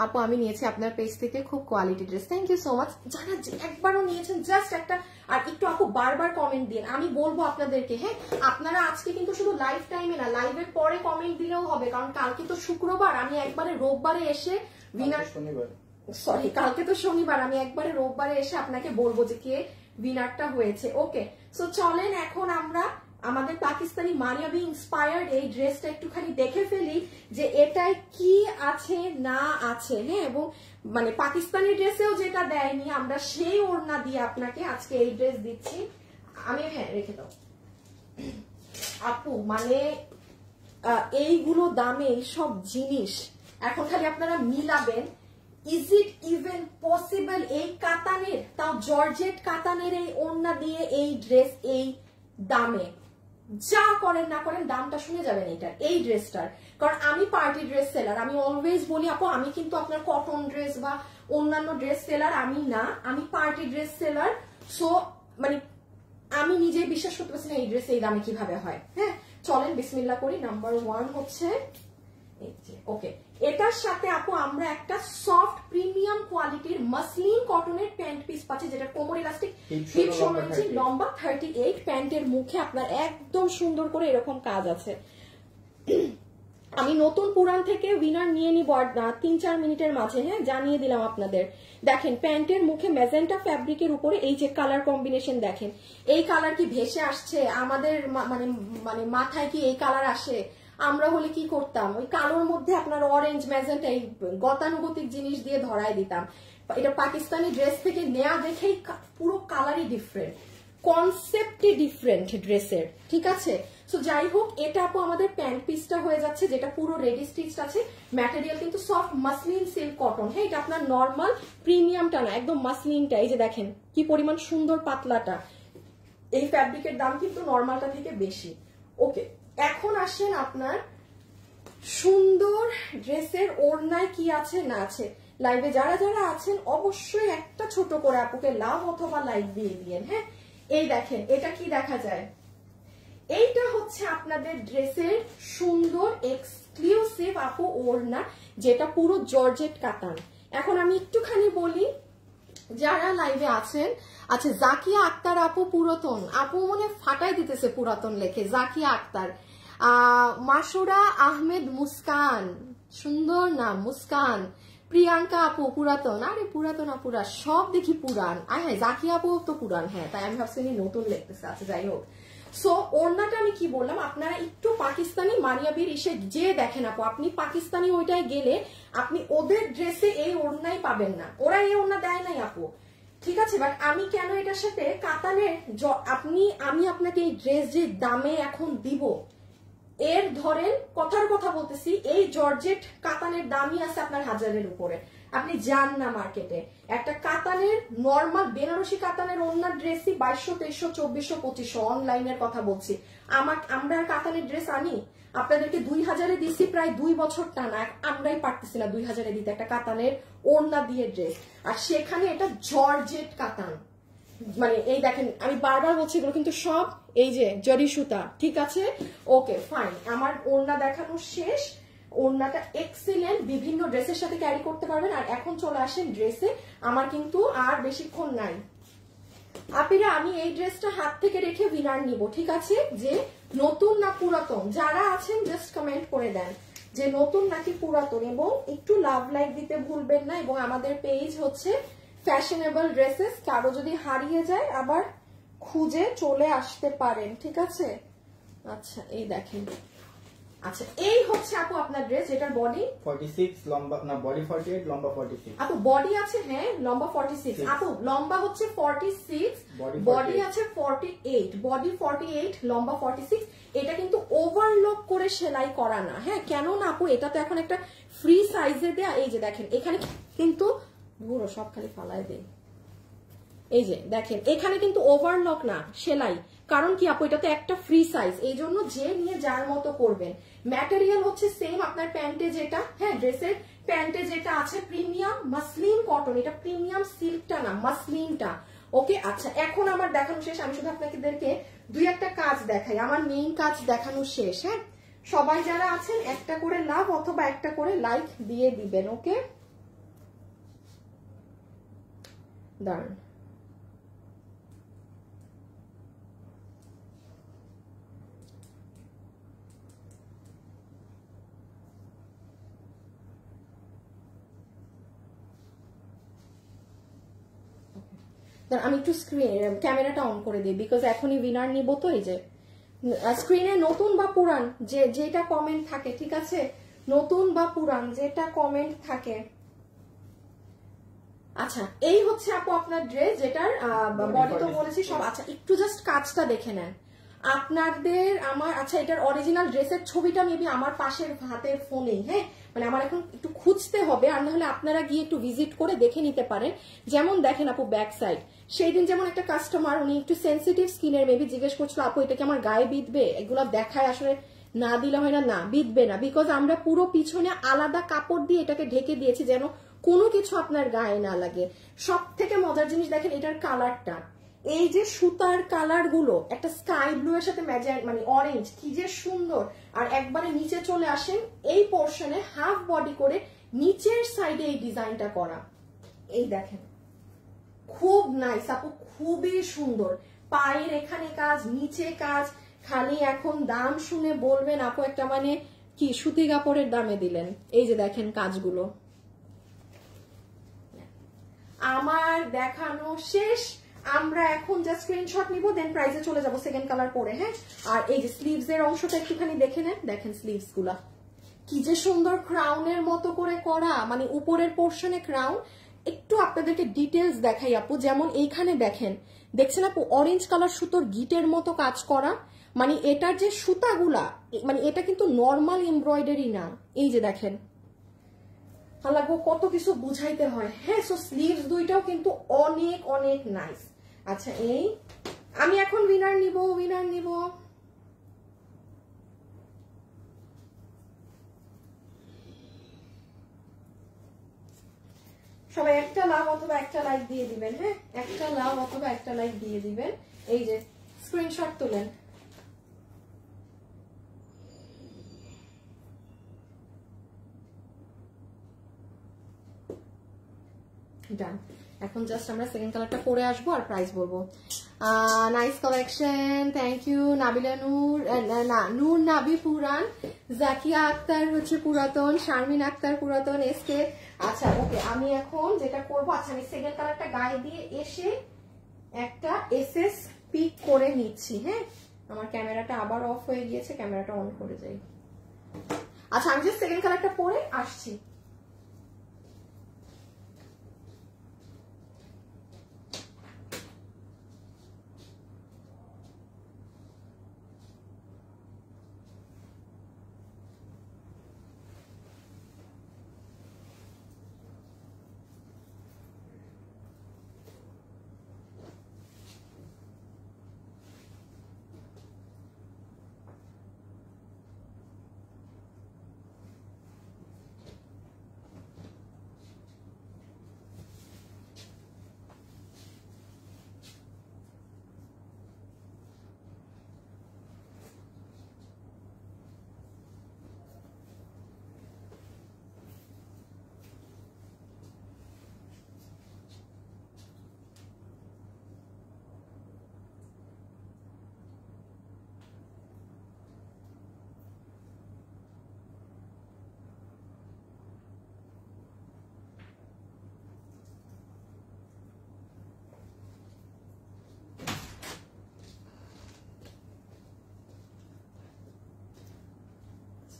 আপু আমি নিয়েছি আপনার পেজ থেকে খুব quality dress, thank you so much. যারা একবারও নিয়েছেন জাস্ট একটা, আর একটু আপু বারবার কমেন্ট দিন, আমি বলবো আপনাদেরকে। হ্যাঁ, আপনারা আজকে কিন্তু শুধু লাইভ টাইমে না, লাইভের পরে কমেন্ট দিলেও হবে, কারণ কালকে তো শুক্রবার, আমি একবারে রোববারে এসে উইনার, সরি কালকে তো শনিবার, আমি একবারে রোববারে এসে আপনাকে বলবো যে কে উইনারটা হয়েছে। ওকে, সো চলেন এখন আমরা আমাদের পাকিস্তানি মারিয়াবি ইন্সপায়ার্ড এই ড্রেসটা একটুখানি দেখে ফেলি যে এটায় কি আছে না আছে। হ্যাঁ, এবং মানে পাকিস্তানি ড্রেসেও যেটা দেয়নি আমরা সেই ওড়না দিয়ে আপনাকে আজকে এই ড্রেস দিচ্ছি। আমি হ্যাঁ রেখে দাও আপু, মানে এইগুলো দামে এইসব জিনিস এখন খালি আপনারা মিলাবেন। ইজ ইট ইভেন পসিবল এই কাতানের, তাও জর্জেট কাতানের এই ওড়না দিয়ে এই ড্রেস এই দামে? যা করেন না করেন দামটা শুনে যাবেন এটার, এই ড্রেসটার। কারণ আমি পার্টি ড্রেস সেলার, আমি অলওয়েজ বলি আপু আমি কিন্তু আপনার কটন ড্রেস বা অন্যান্য ড্রেস সেলার আমি না, আমি পার্টি ড্রেস সেলার। সো মানে আমি নিজে বিশ্বাস করতে পারছি না এই ড্রেস এই দামে কিভাবে হয়। হ্যাঁ, চলেন বিসমিল্লাহ করি। নাম্বার 1 হচ্ছে ওকে, এটার সাথে আপু আমরা একটা সফট প্রিমিয়াম কোয়ালিটির মাসলিন কটনের প্যান্ট পিস পাচ্ছি, যেটা কোমর ইলাস্টিক, হিপ 16 ইঞ্চি, লম্বা 38। প্যান্টের মুখে আপনার একদম সুন্দর করে এরকম কাজ আছে। আমি নতুন পুরান থেকে উইনার নিয়ে নিব 3-4 মিনিটের মাঝে। হ্যাঁ, জানিয়ে দিলাম আপনাদের। দেখেন প্যান্টের মুখে ম্যাজেন্টা ফ্যাব্রিকের উপরে এই যে কালার কম্বিনেশন দেখেন, এই কালার কি ভেসে আসছে আমাদের মানে মানে মাথায় কি এই কালার আসে? আমরা হলে কি করতাম, ওই কালোর মধ্যে আপনার অরেঞ্জ ম্যাজেন্টা এই গতানুগতিক জিনিস দিয়ে ধরায় দিতাম। এটা পাকিস্তানি ড্রেস থেকে নেয়া দেখেই পুরো কালারই ডিফারেন্ট, কনসেপ্টই ডিফারেন্ট ড্রেসের। ঠিক আছে, সো যাই হোক, এটা আপু আমাদের প্যান্ট পিসটা হয়ে যাচ্ছে, যেটা পুরো রেডি স্টিচড আছে। ম্যাটেরিয়াল কিন্তু সফট মাসলিন সিল্ক কটন। হ্যাঁ, এটা আপনার নর্মাল প্রিমিয়ামটা না, একদম মাসলিনটা। এই যে দেখেন কি পরিমাণ সুন্দর পাতলাটা, এই ফ্যাব্রিকের দাম কিন্তু নর্মালটা থেকে বেশি। ওকে, এখন আসেন আপনার সুন্দর ড্রেসের ওড়নায় কি আছে না আছে। লাইভে যারা যারা আছেন অবশ্যই একটা ছোট করে আপুকে লাভ অথবা লাইক দিয়ে দিয়েন। হ্যাঁ, এই দেখেন এটা কি দেখা যায়, এইটা হচ্ছে আপনাদের ড্রেসের সুন্দর এক্সক্লুসিভ আপু ওড়না, যেটা পুরো জর্জেট কাতান। এখন আমি একটুখানি বলি যারা লাইভে আছেন। আচ্ছা, জাকিয়া আক্তার আপু পুরাতন, আপু মনে ফাটাই দিতেছে পুরাতন লেখে, জাকিয়া আক্তার। মাসুরা আহমেদ মুস্কান, সুন্দর নাম মুস্কান। প্রিয়াঙ্কা আপু পুরাতন, আরে পুরাতন আপুরা সব দেখি পুরান। হ্যাঁ, জাকিয়া আপু তো পুরান। হ্যাঁ, তাই আমি ভাবছি নতুন লিখতেছে। আচ্ছা যাই হোক, সো ওড়নাটা আমি কি বললাম, আপনারা একটু পাকিস্তানি মারিয়াবির ইসে যে দেখেন আপু, আপনি পাকিস্তানি ওইটাই গেলে আপনি ওদের ড্রেসে এই ওড়নাই পাবেন না, ওরা এই ওড়না দেয় নাই আপু। ঠিক আছে, বাট আমি কেন এটার সাথে কাতানের আমি আপনাকে এই ড্রেস যে দামে এখন দিব, এর ধরেন কথার কথা বলতেছি, এই জর্জেট কাতানের দামই আছে আপনার 1000-এর উপরে। আপনি যান না মার্কেটে, একটা কাতানের নর্মাল বেনারসি কাতানের ওড়নার ড্রেসই 2200, 2300, 2400, 2500। অনলাইনের কথা বলছি, আমরা কাতানের ড্রেস আনি আপনাদেরকে 2000-এ দিচ্ছি প্রায় 2 বছর টানা, আমরাই পারতেছি না 2000-এ দিতে একটা কাতানের ওড়না দিয়ে ড্রেস। আর সেখানে এটা জর্জেট কাতান, মানে এই দেখেন আমি বারবার বলছি এগুলো কিন্তু সব এই যে জরি সুতা। ঠিক আছে, ওকে ফাইন, আমার ওড়না দেখানো শেষ। ওড়নাটা এক্সিলেন্ট, বিভিন্ন ড্রেসের সাথে ক্যারি করতে পারবেন। আর এখন চলে আসেন ড্রেসে, আমার কিন্তু আর বেশিক্ষণ নাই। আপিরা আমি এই ড্রেসটা হাত থেকে রেখে উইনার নিব, ঠিক আছে? যে নতুন না পুরাতন, যারা আছেন জাস্ট কমেন্ট করে দেন যে নতুন নাকি পুরাতন, এবং একটু লাভ লাইক দিতে ভুলবেন না। এবং আমাদের পেজ হচ্ছে ফ্যাশনেবল ড্রেসেস, কারো যদি হারিয়ে যায় আবার খুঁজে চলে আসতে পারেন, ঠিক আছে? আচ্ছা এই দেখেন, আচ্ছা এই হচ্ছে আপু আপনার ড্রেস, যেটার বডি 46 লম্বা না, বডি 48 লম্বা 46। আপু বডি আছে, হ্যাঁ লম্বা 46, আপু লম্বা হচ্ছে 46, বডি আছে 48, বডি 48 লম্বা 46। এটা কিন্তু ওভারলক করে সেলাই করা না, হ্যাঁ কেন না আপু, এটা তো এখন একটা ফ্রি সাইজে দেয়া। এই যে দেখেন এখানে কিন্তু পুরো সব খালি ফালায় দেয়, এই যে দেখেন এখানে কিন্তু ওভারলক না সেলাই, কারণ কি আপু এটা তো একটা ফ্রি সাইজ, এই জন্য যে নিয়ে যার মতো করবেন। ম্যাটেরিয়াল হচ্ছে সেম আপনার প্যান্টে যেটা, হ্যাঁ ড্রেসের প্যান্টে যেটা আছে প্রিমিয়াম মাসলিন কটন, এটা প্রিমিয়াম সিল্কটা না মাসলিনটা। ওকে আচ্ছা এখন আমার দেখানো শেষ, আমি শুধু আপনাদেরকে দুই একটা কাজ দেখাই, আমার মেইন কাজ দেখানো শেষ। হ্যাঁ সবাই যারা আছেন একটা করে লাভ অথবা একটা করে লাইক দিয়ে দিবেন। ওকে দাঁড়ান, আমি একটু ক্যামেরাটা অন করে দিই, বিকজ এখনই উইনার নিব। তো এই যে স্ক্রিনে নতুন বা পুরান যেটা কমেন্ট থাকে, ঠিক আছে? নতুন বা পুরান যেটা কমেন্ট থাকে। আচ্ছা এই হচ্ছে আপু আপনার ড্রেস, যেটার বডি তো বলেছি সব। আচ্ছা একটু জাস্ট কাজটা দেখে নেন আপনাদের আমার। আচ্ছা এটার অরিজিনাল ড্রেসের ছবিটা মেবি আমার পাশের হাতের ফোনেই, হ্যাঁ মানে আমার এখন একটু খুঁজতে হবে, আর না হলে আপনারা গিয়ে একটু ভিজিট করে দেখে নিতে পারেন। যেমন দেখেন আপু ব্যাক সাইড, সেই দিন যেমন একটা কাস্টমার উনি একটু সেন্সিটিভ স্কিনের মেবি জিজ্ঞেস করছিল আপু এটা কি আমার গায়ে বিঁধবে, এগুলো দেখায় আসলে না দিলে হয় না, না বিঁধবে না, বিকজ আমরা পুরো পিছনে আলাদা কাপড় দিয়ে এটাকে ঢেকে দিয়েছি যেন কোনো কিছু আপনার গায়ে না লাগে। সব থেকে মজার জিনিস দেখেন এটার কালারটা, এই যে সুতার কালার গুলো একটা স্কাই ব্লু এর সাথে মানে অরেঞ্জ, কি যে সুন্দর। আর একবারে নিচে চলে আসেন, এই পোর্শনে হাফ বডি করে নিচের সাইডে এই ডিজাইনটা করা, এই দেখেন খুব নাইস আপু, খুবই সুন্দর। পায়ের এখানে কাজ, নিচে কাজ, খালি এখন দাম শুনে বলবেন আপু একটা মানে কি সুতি কাপড়ের দামে দিলেন। এই যে দেখেন কাজগুলো আমার দেখানো শেষ, আমরা এখন জাস্ট স্ক্রিনশট নিব, দেন প্রাইজে চলে যাব সেকেন্ড কালার পরে। হ্যাঁ আর এই যে স্লিভস এর অংশটা একটুখানি দেখে নেন, দেখেন স্লিভস গুলা কি যে সুন্দর ক্রাউনের মতো করে করা, মানে উপরের পোর্শনে ক্রাউন। একটু আপনাদেরকে ডিটেলস দেখাই আপু, যেমন এইখানে দেখেন, দেখছেন আপু অরেঞ্জ কালার সুতোর গিটের মতো কাজ করা, মানে এটার যে সুতাগুলা মানে এটা কিন্তু নর্মাল এমব্রয়ডারি না। এই যে দেখেন লাগবো কত কিছু বুঝাইতে হয়। হ্যাঁ সো স্লিভস দুইটাও কিন্তু অনেক অনেক নাইস। আচ্ছা এই আমি এখন উইনার নিব। সবাই একটা লাভ অথবা একটা লাইক দিয়ে দিবেন, হ্যাঁ একটা লাভ অথবা একটা লাইক দিয়ে দিবেন। এই যে স্ক্রিনশট তুলেন। ডান, এখন জাস্ট আমরা সেকেন্ড কালারটা পরে আসবো আর প্রাইস বলবো। Nice collection, thank you Nabila Noor, না নূর নাবি পুরান, জাকিয়া আক্তার হচ্ছে পুরাতন, শারমিন আক্তার পুরাতন, এসকে। আচ্ছা ওকে আমি এখন যেটা করবো, আচ্ছা আমি সেকেন্ড কালারটা গায়ে দিয়ে এসে একটা এসএস পিক করে নিচ্ছি। হ্যাঁ আমার ক্যামেরাটা আবার অফ হয়ে গিয়েছে, ক্যামেরাটা অন করে যাই। আচ্ছা আমি জাস্ট সেকেন্ড কালারটা পরে আসছি।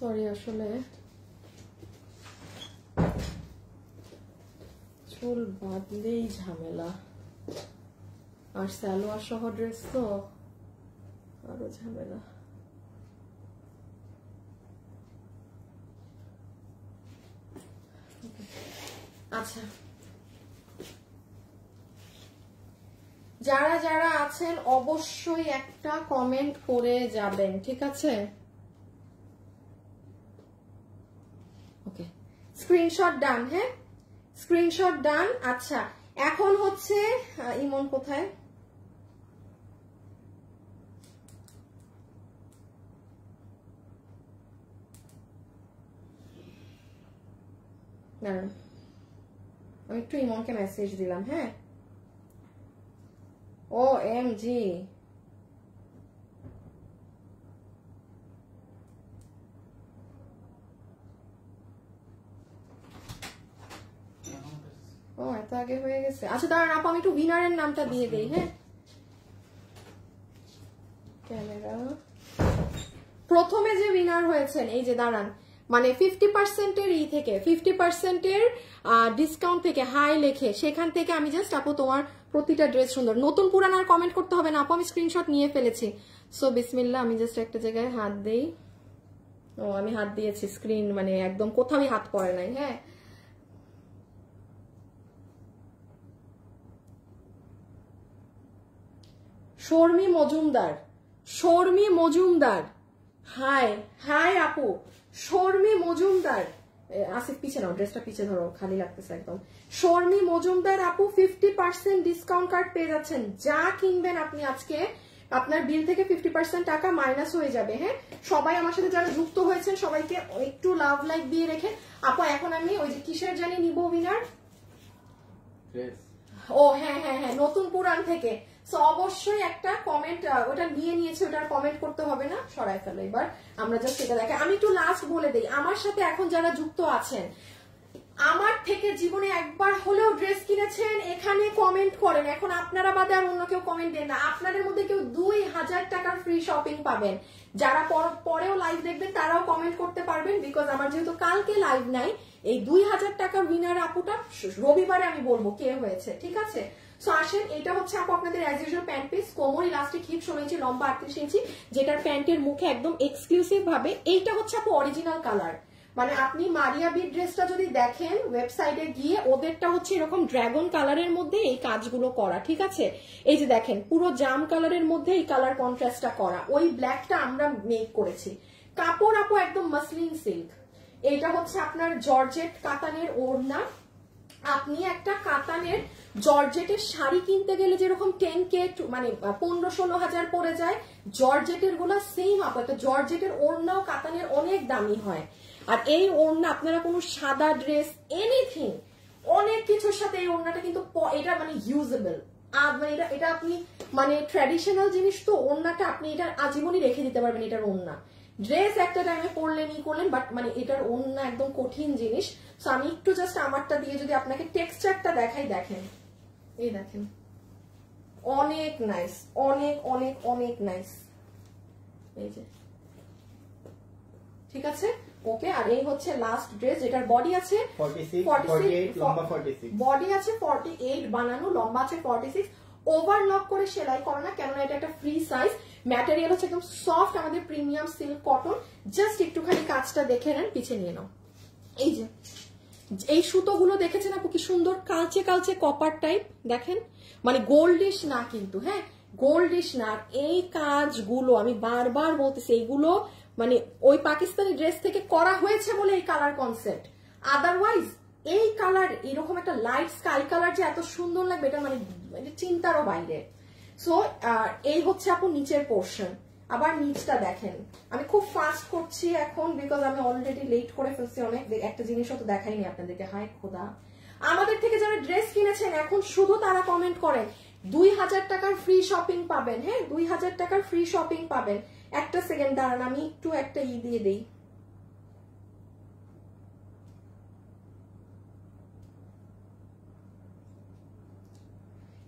সরি আসলে চুল বাঁধলেই ঝামেলা, আর সালোয়ার সহ ড্রেস তো আরো ঝামেলা। আচ্ছা, যারা যারা আছেন অবশ্যই একটা কমেন্ট করে যাবেন, ঠিক আছে? ওকে, স্ক্রিনশট ডান। হ্যাঁ, স্ক্রিনশট ডান। আচ্ছা, এখন হচ্ছে ইমন কোথায়? আমি একটু ইমনকে মেসেজ দিলাম। হ্যাঁ, OMG, ও এত আগে হয়ে গেছে। আচ্ছা দাঁড়ান আপু, আমি একটু উইনারের নামটা দিয়ে দেই। হ্যাঁ, ক্যামেরা, প্রথমে যে উইনার হয়েছেন এই যে দাঁড়ান, মানে 50% ই থেকে 50% ডিসকাউন্ট থেকে হাই লেখে, সেখান থেকে আমি জাস্ট আপু তোমার প্রতিটা ড্রেস সুন্দর। নতুন পুরান আর কমেন্ট করতে হবে না আপু, আমি স্ক্রিনশট নিয়ে ফেলেছি। সো বিসমিল্লাহ, আমি জাস্ট একটা জায়গায় হাত দেই। ও আমি হাত দিয়েছি, স্ক্রিন মানে একদম কোথাও হাত পড়ে নাই। হ্যাঁ, শর্মি মজুমদার, শর্মি মজুমদার, হাই হাই আপু, শর্মি মজুমদার। আসিফ পিছে নাও, ড্রেসটা পিছে ধরো, খালি লাগতেছে একদম। শর্মি মজুমদার আপু 50% ডিসকাউন্ট কার্ড পেয়ে যাচ্ছেন। যা কিনবেন আপনি আজকে আপনার বিল থেকে 50% টাকা মাইনাস হয়ে যাবে। হ্যাঁ, সবাই আমার সাথে যারা যুক্ত হয়েছেন সবাইকে একটু লাভ লাইক দিয়ে রেখে আপু, এখন আমি ওই যে কিসের জানি নিব উইনার। ও হ্যাঁ হ্যাঁ হ্যাঁ, নতুন পুরান থেকে। সো অবশ্যই একটা কমেন্ট, ওটা নিয়ে নিয়েছে, ওটার কমেন্ট করতে হবে না, সরাই ফেলো। এবার আমরা জাস্ট সেটা দেখে আমি একটু লাস্ট বলে দেই, আমার সাথে এখন যারা যুক্ত আছেন, আমার থেকে জীবনে একবার হলেও ড্রেস কিনেছেন, এখানে কমেন্ট করেন। এখন আপনারা বাদে আর অন্য কেউ কমেন্ট দেন না। আপনাদের মধ্যে কেউ 2000 টাকার ফ্রি শপিং পাবেন। যারা পরেও লাইভ দেখবেন তারাও কমেন্ট করতে পারবেন, বিকজ আমার যেহেতু কালকে লাইভ নাই, এই 2000 টাকার উইনার আপুটা রবিবারে আমি বলবো কে হয়েছে, ঠিক আছে? সো আসেন, এটা হচ্ছে আপু আপনাদের অ্যাজ ইউজুয়াল প্যান্ট পিস, কোমর ইলাস্টিক, হিপ 16 ইঞ্চি, লম্বা 38 ইঞ্চি, যেটার প্যান্টের মুখে একদম এক্সক্লুসিভ ভাবে এইটা হচ্ছে আপু অরিজিনাল কালার। মানে আপনি মারিয়া বিট ড্রেসটা যদি দেখেন ওয়েবসাইটে গিয়ে, ওদেরটা হচ্ছে এরকম ড্রাগন কালারের মধ্যে এই কাজগুলো করা, ঠিক আছে? এই যে দেখেন পুরো জাম কালারের মধ্যে এই কালার কন্ট্রাস্টটা করা, ওই ব্ল্যাকটা আমরা মেক করেছি। কাপড় আপু একদম মাসলিন সিল্ক। এইটা হচ্ছে আপনার জর্জেট কাতানের ওড়না। আপনি একটা কাতানের জর্জেটের শাড়ি কিনতে গেলে যেরকম 10K মানে 15-16 হাজার পড়ে যায়, জর্জেটের গুলা সেম আপু, একটা জর্জেটের ওড়নাও কাতানের অনেক দামি হয়। আর এই ওড়না আপনারা কোনো সাদা ড্রেস, এনিথিং, অনেক কিছুর সাথে এই ওড়নাটা কিন্তু এটা মানে ইউজেবল। মানে এটা আপনি মানে ট্র্যাডিশনাল জিনিস তো, ওড়নাটা আপনি এটা আজীবনই রেখে দিতে পারবেন। এটার ওড়না ড্রেস একটা টাইমে পরলেন ই করলেন, বাট মানে এটার ওড়না একদম কঠিন জিনিস। সো আমি একটু জাস্ট আমারটা দিয়ে যদি আপনাকে টেক্সচারটা দেখাই, দেখেন এই দেখেন, অনেক নাইস, অনেক অনেক অনেক নাইস। এই যে ঠিক আছে, ওকে। আর এই হচ্ছে লাস্ট ড্রেস, যেটার বডি আছে 48, লম্বা 46, বডি আছে 48 বানানো, লম্বা আছে 46, ওভারলক করে সেলাই করা না, কেননা এটা একটা ফ্রি সাইজ। ম্যাটেরিয়াল হচ্ছে একদম সফট, আমাদের প্রিমিয়াম সিল্ক কটন। জাস্ট একটুখানি কাজটা দেখে নেন, পিছিয়ে নিয়ে নাও। এই যে এই সুতোগুলো দেখেছেন আপু কি সুন্দর কালচে কালচে কপার টাইপ, দেখেন মানে গোল্ডিশ না কিন্তু, হ্যাঁ গোল্ডিশ না। এই কাজগুলো আমি বারবার বলতেছি, এইগুলো মানে ওই পাকিস্তানি ড্রেস থেকে করা হয়েছে বলে এই কালার কনসেপ্ট। আদারওয়াইজ এই কালার, এরকম একটা লাইট স্কাই কালার যে এত সুন্দর লাগবে, এটা মানে চিন্তারও বাইরে। সো এই হচ্ছে আপু নিচের পোর্শন। আবার নিচটা দেখেন, আমি খুব ফাস্ট করছি এখন বিকজ আমি অলরেডি লেট করে ফেলছি অনেক। একটা জিনিসও তো দেখাইনি আপনাদেরকে, হায় খোদা। আমাদের থেকে যারা ড্রেস কিনেছেন এখন শুধু তারা কমেন্ট করেন 2000 টাকার ফ্রি শপিং পাবেন। হ্যাঁ 2000 টাকার ফ্রি শপিং পাবেন। একটা সেকেন্ড দাঁড়ান, আমি একটু একটা দিয়ে দিই।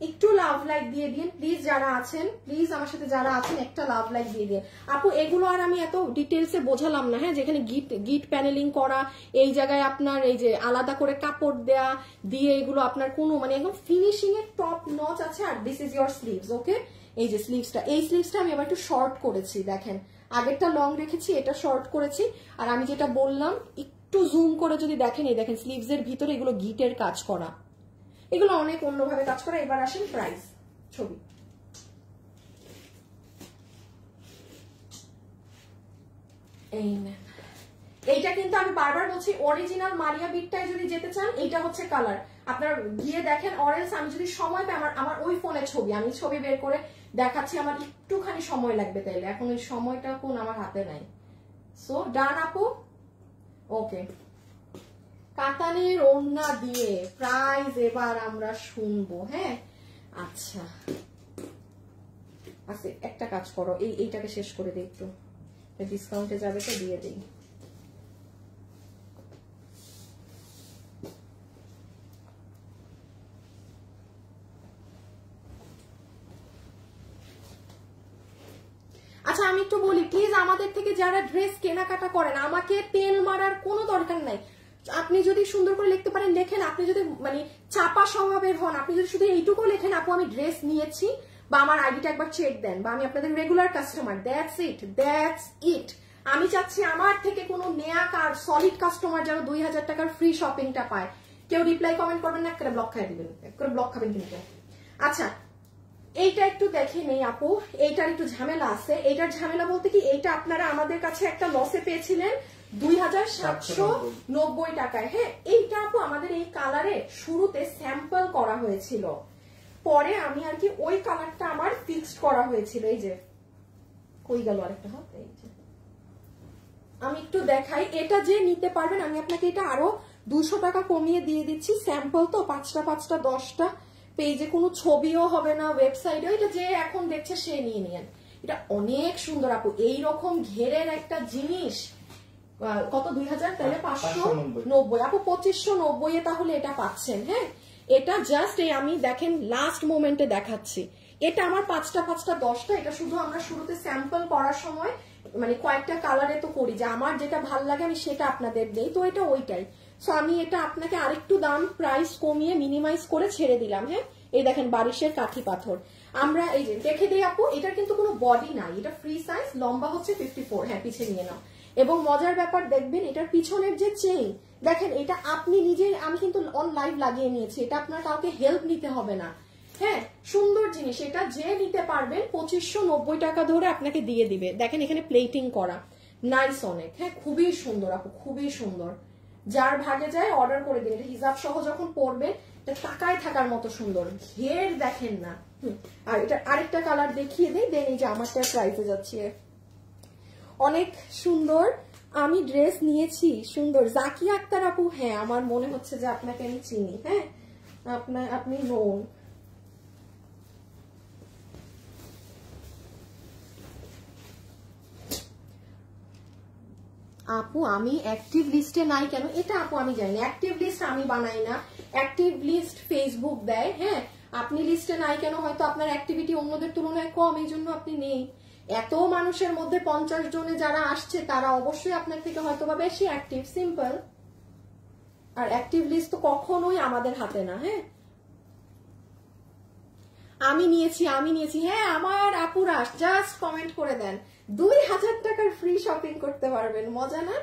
একটু লাভ লাইক দিয়ে দিন প্লিজ, যারা আছেন প্লিজ আমার সাথে যারা আছেন একটা লাভ লাইক দিয়ে দিন আপু। এগুলো আর আমি এত ডিটেলসে বোঝালাম না, হ্যাঁ, যেখানে গিট প্যানেলিং করা, এই জায়গায় আপনার এই যে আলাদা করে কাপড় দেয়া দিয়ে এগুলো আপনার কোনো মানে একদম ফিনিশিং এর টপ নচ আছে। আর দিস ইজ ইয়োর স্লিভস, ওকে। এই যে স্লিভসটা, এই স্লিভসটা আমি আবার একটু শর্ট করেছি, দেখেন আগেরটা লং রেখেছি, এটা শর্ট করেছি। আর আমি যেটা বললাম একটু জুম করে যদি দেখেন, এই দেখেন স্লিভস এর ভিতরে এগুলো গিটের কাজ করা, এগুলো অনেক অন্যভাবে কাজ করা। এবার আসেন প্রাইস ছবি। এই না, এইটা কিন্তু আমি বারবার বলছি অরিজিনাল মারিয়া বিটটায় যদি যেতে চান এইটা হচ্ছে কালার, আপনারা গিয়ে দেখেন। অরেলস আমি যদি সময় পাই, আমার ওই ফোনে ছবি, আমি ছবি বের করে দেখাচ্ছি, আমার একটুখানি সময় লাগবে, তাইলে এখন ওই সময়টা কোন আমার হাতে নাই। সো ডান আপু, ওকে। কাতানের ওড়না দিয়ে প্রাইস এবার আমরা শুনবো, হ্যাঁ। আচ্ছা আচ্ছা, একটা কাজ করো, এইটাকে শেষ করে দিই, একটু ডিসকাউন্টে যাবে তো দিয়ে দিই। আচ্ছা আমি একটু বলি প্লিজ, আমাদের থেকে যারা ড্রেস কেনাকাটা করেন, আমাকে তেল মারার কোনো দরকার নাই। আপনি যদি সুন্দর করে লিখতে পারেন লেখেন, আপনি যদি মানে চাপা স্বভাবের হন, আপনি যদি শুধু এইটুকু লেখেন আপু আমি ড্রেস নিয়েছি, বা আমার আইডিটা একবার চেক দেন, বা আমি আপনাদের রেগুলার কাস্টমার, দ্যাটস ইট। আমি চাচ্ছি আমার থেকে কোনো নেয়া সলিড কাস্টমার যেন 2000 টাকার ফ্রি শপিংটা পায়। কেউ রিপ্লাই কমেন্ট করবেন না, একটা ব্লক খাই দিবেন, করে ব্লক খাবেন কিন্তু। আচ্ছা এইটা একটু দেখে নেই আপু, এইটার একটু ঝামেলা আছে। এইটার ঝামেলা বলতে কি, এইটা আপনারা আমাদের কাছে একটা লসে পেয়েছিলেন 2790 টাকায়, হ্যাঁ। এইটা আপু আমাদের এই কালারে শুরুতে স্যাম্পল করা হয়েছিল, পরে আমি আর কি ওই কালারটা আমার ফিক্সড করা হয়েছিল। এই যে কই গেল আরেকটা, হ্যাঁ এই যে আমি একটু দেখাই। এটা যে নিতে পারবেন আমি আপনাকে এটা আরো 200 টাকা কমিয়ে দিয়ে দিচ্ছি, স্যাম্পল তো 5টা 10টা পেজে, কোনো ছবিও হবে না, ওয়েবসাইটে, এটা যে এখন দেখছে সে নিয়ে নিয়েন। এটা অনেক সুন্দর আপু, এইরকম ঘেরের একটা জিনিস কত 2000, তাহলে 590 আপু, 2590 তাহলে এটা পাচ্ছেন, হ্যাঁ। এটা জাস্ট এই আমি দেখেন লাস্ট মোমেন্টে দেখাচ্ছি, এটা আমার 5টা 10টা, এটা শুধু আমরা শুরুতে স্যাম্পল করার সময় মানে কয়েকটা কালারে তো করি, যে আমার যেটা ভাল লাগে আমি সেটা আপনাদের দেই, তো এটা ওইটাই। সো আমি এটা আপনাকে আরেকটু দাম প্রাইস কমিয়ে মিনিমাইজ করে ছেড়ে দিলাম, হ্যাঁ। এই দেখেন বারিশের কাঠি পাথর, আমরা এই যে দেখে দিই আপু, এটার কিন্তু কোনো বডি নাই, এটা ফ্রি সাইজ, লম্বা হচ্ছে 54, হ্যাঁ পিছিয়ে নিয়ে নাও। এবং মজার ব্যাপার দেখবেন এটার পিছনের যে চেইন দেখেন, এটা আপনি নিজে, আমি কিন্তু অন লাইভ লাগিয়ে নিয়েছি, এটা আপনার কাউকে হেল্প নিতে হবে না, হ্যাঁ। সুন্দর জিনিস, এটা যে নিতে পারবেন 2590 টাকা ধরে আপনাকে দিয়ে দিবে। দেখেন এখানে প্লেটিং করা, নাইস অনেক, হ্যাঁ খুবই সুন্দর আপু, খুবই সুন্দর। যার ভাগে যায় অর্ডার করে দিন, এটা হিজাব সহ যখন পরবে এটা তাকায় থাকার মতো সুন্দর, ঘের দেখেন না। আর এটা আরেকটা কালার দেখিয়ে দিই, দেন এই যে আমারটা প্রাইসে যাচ্ছে, অনেক সুন্দর। আমি ড্রেস নিয়েছি সুন্দর, জাকিয়া আক্তার আপু, হ্যাঁ আমার মনে হচ্ছে যে আপনাকে আমি চিনি, হ্যাঁ আপনি নোন। আপু আমি অ্যাক্টিভ লিস্টে নাই কেন, এটা আপু আমি জানি, অ্যাক্টিভ লিস্ট আমি বানাই না, অ্যাক্টিভ লিস্ট ফেসবুক দেয়, হ্যাঁ। আপনি লিস্টে নাই কেন, হয়তো আপনার অ্যাক্টিভিটি অন্যদের তুলনায় কম, এই জন্য আপনি নেই। এত মানুষের মধ্যে 50 জনে যারা আসছে তারা অবশ্যই আপনার থেকে হয়তো বা বেশি অ্যাক্টিভ, সিম্পল। আর অ্যাক্টিভ লিস্ট তো কখনোই আমাদের হাতে না, হ্যাঁ। আমি নিয়েছি, হ্যাঁ আমার আপুরা জাস্ট কমেন্ট করে দেন, 2000 টাকার ফ্রি শপিং করতে পারবেন, মজা না?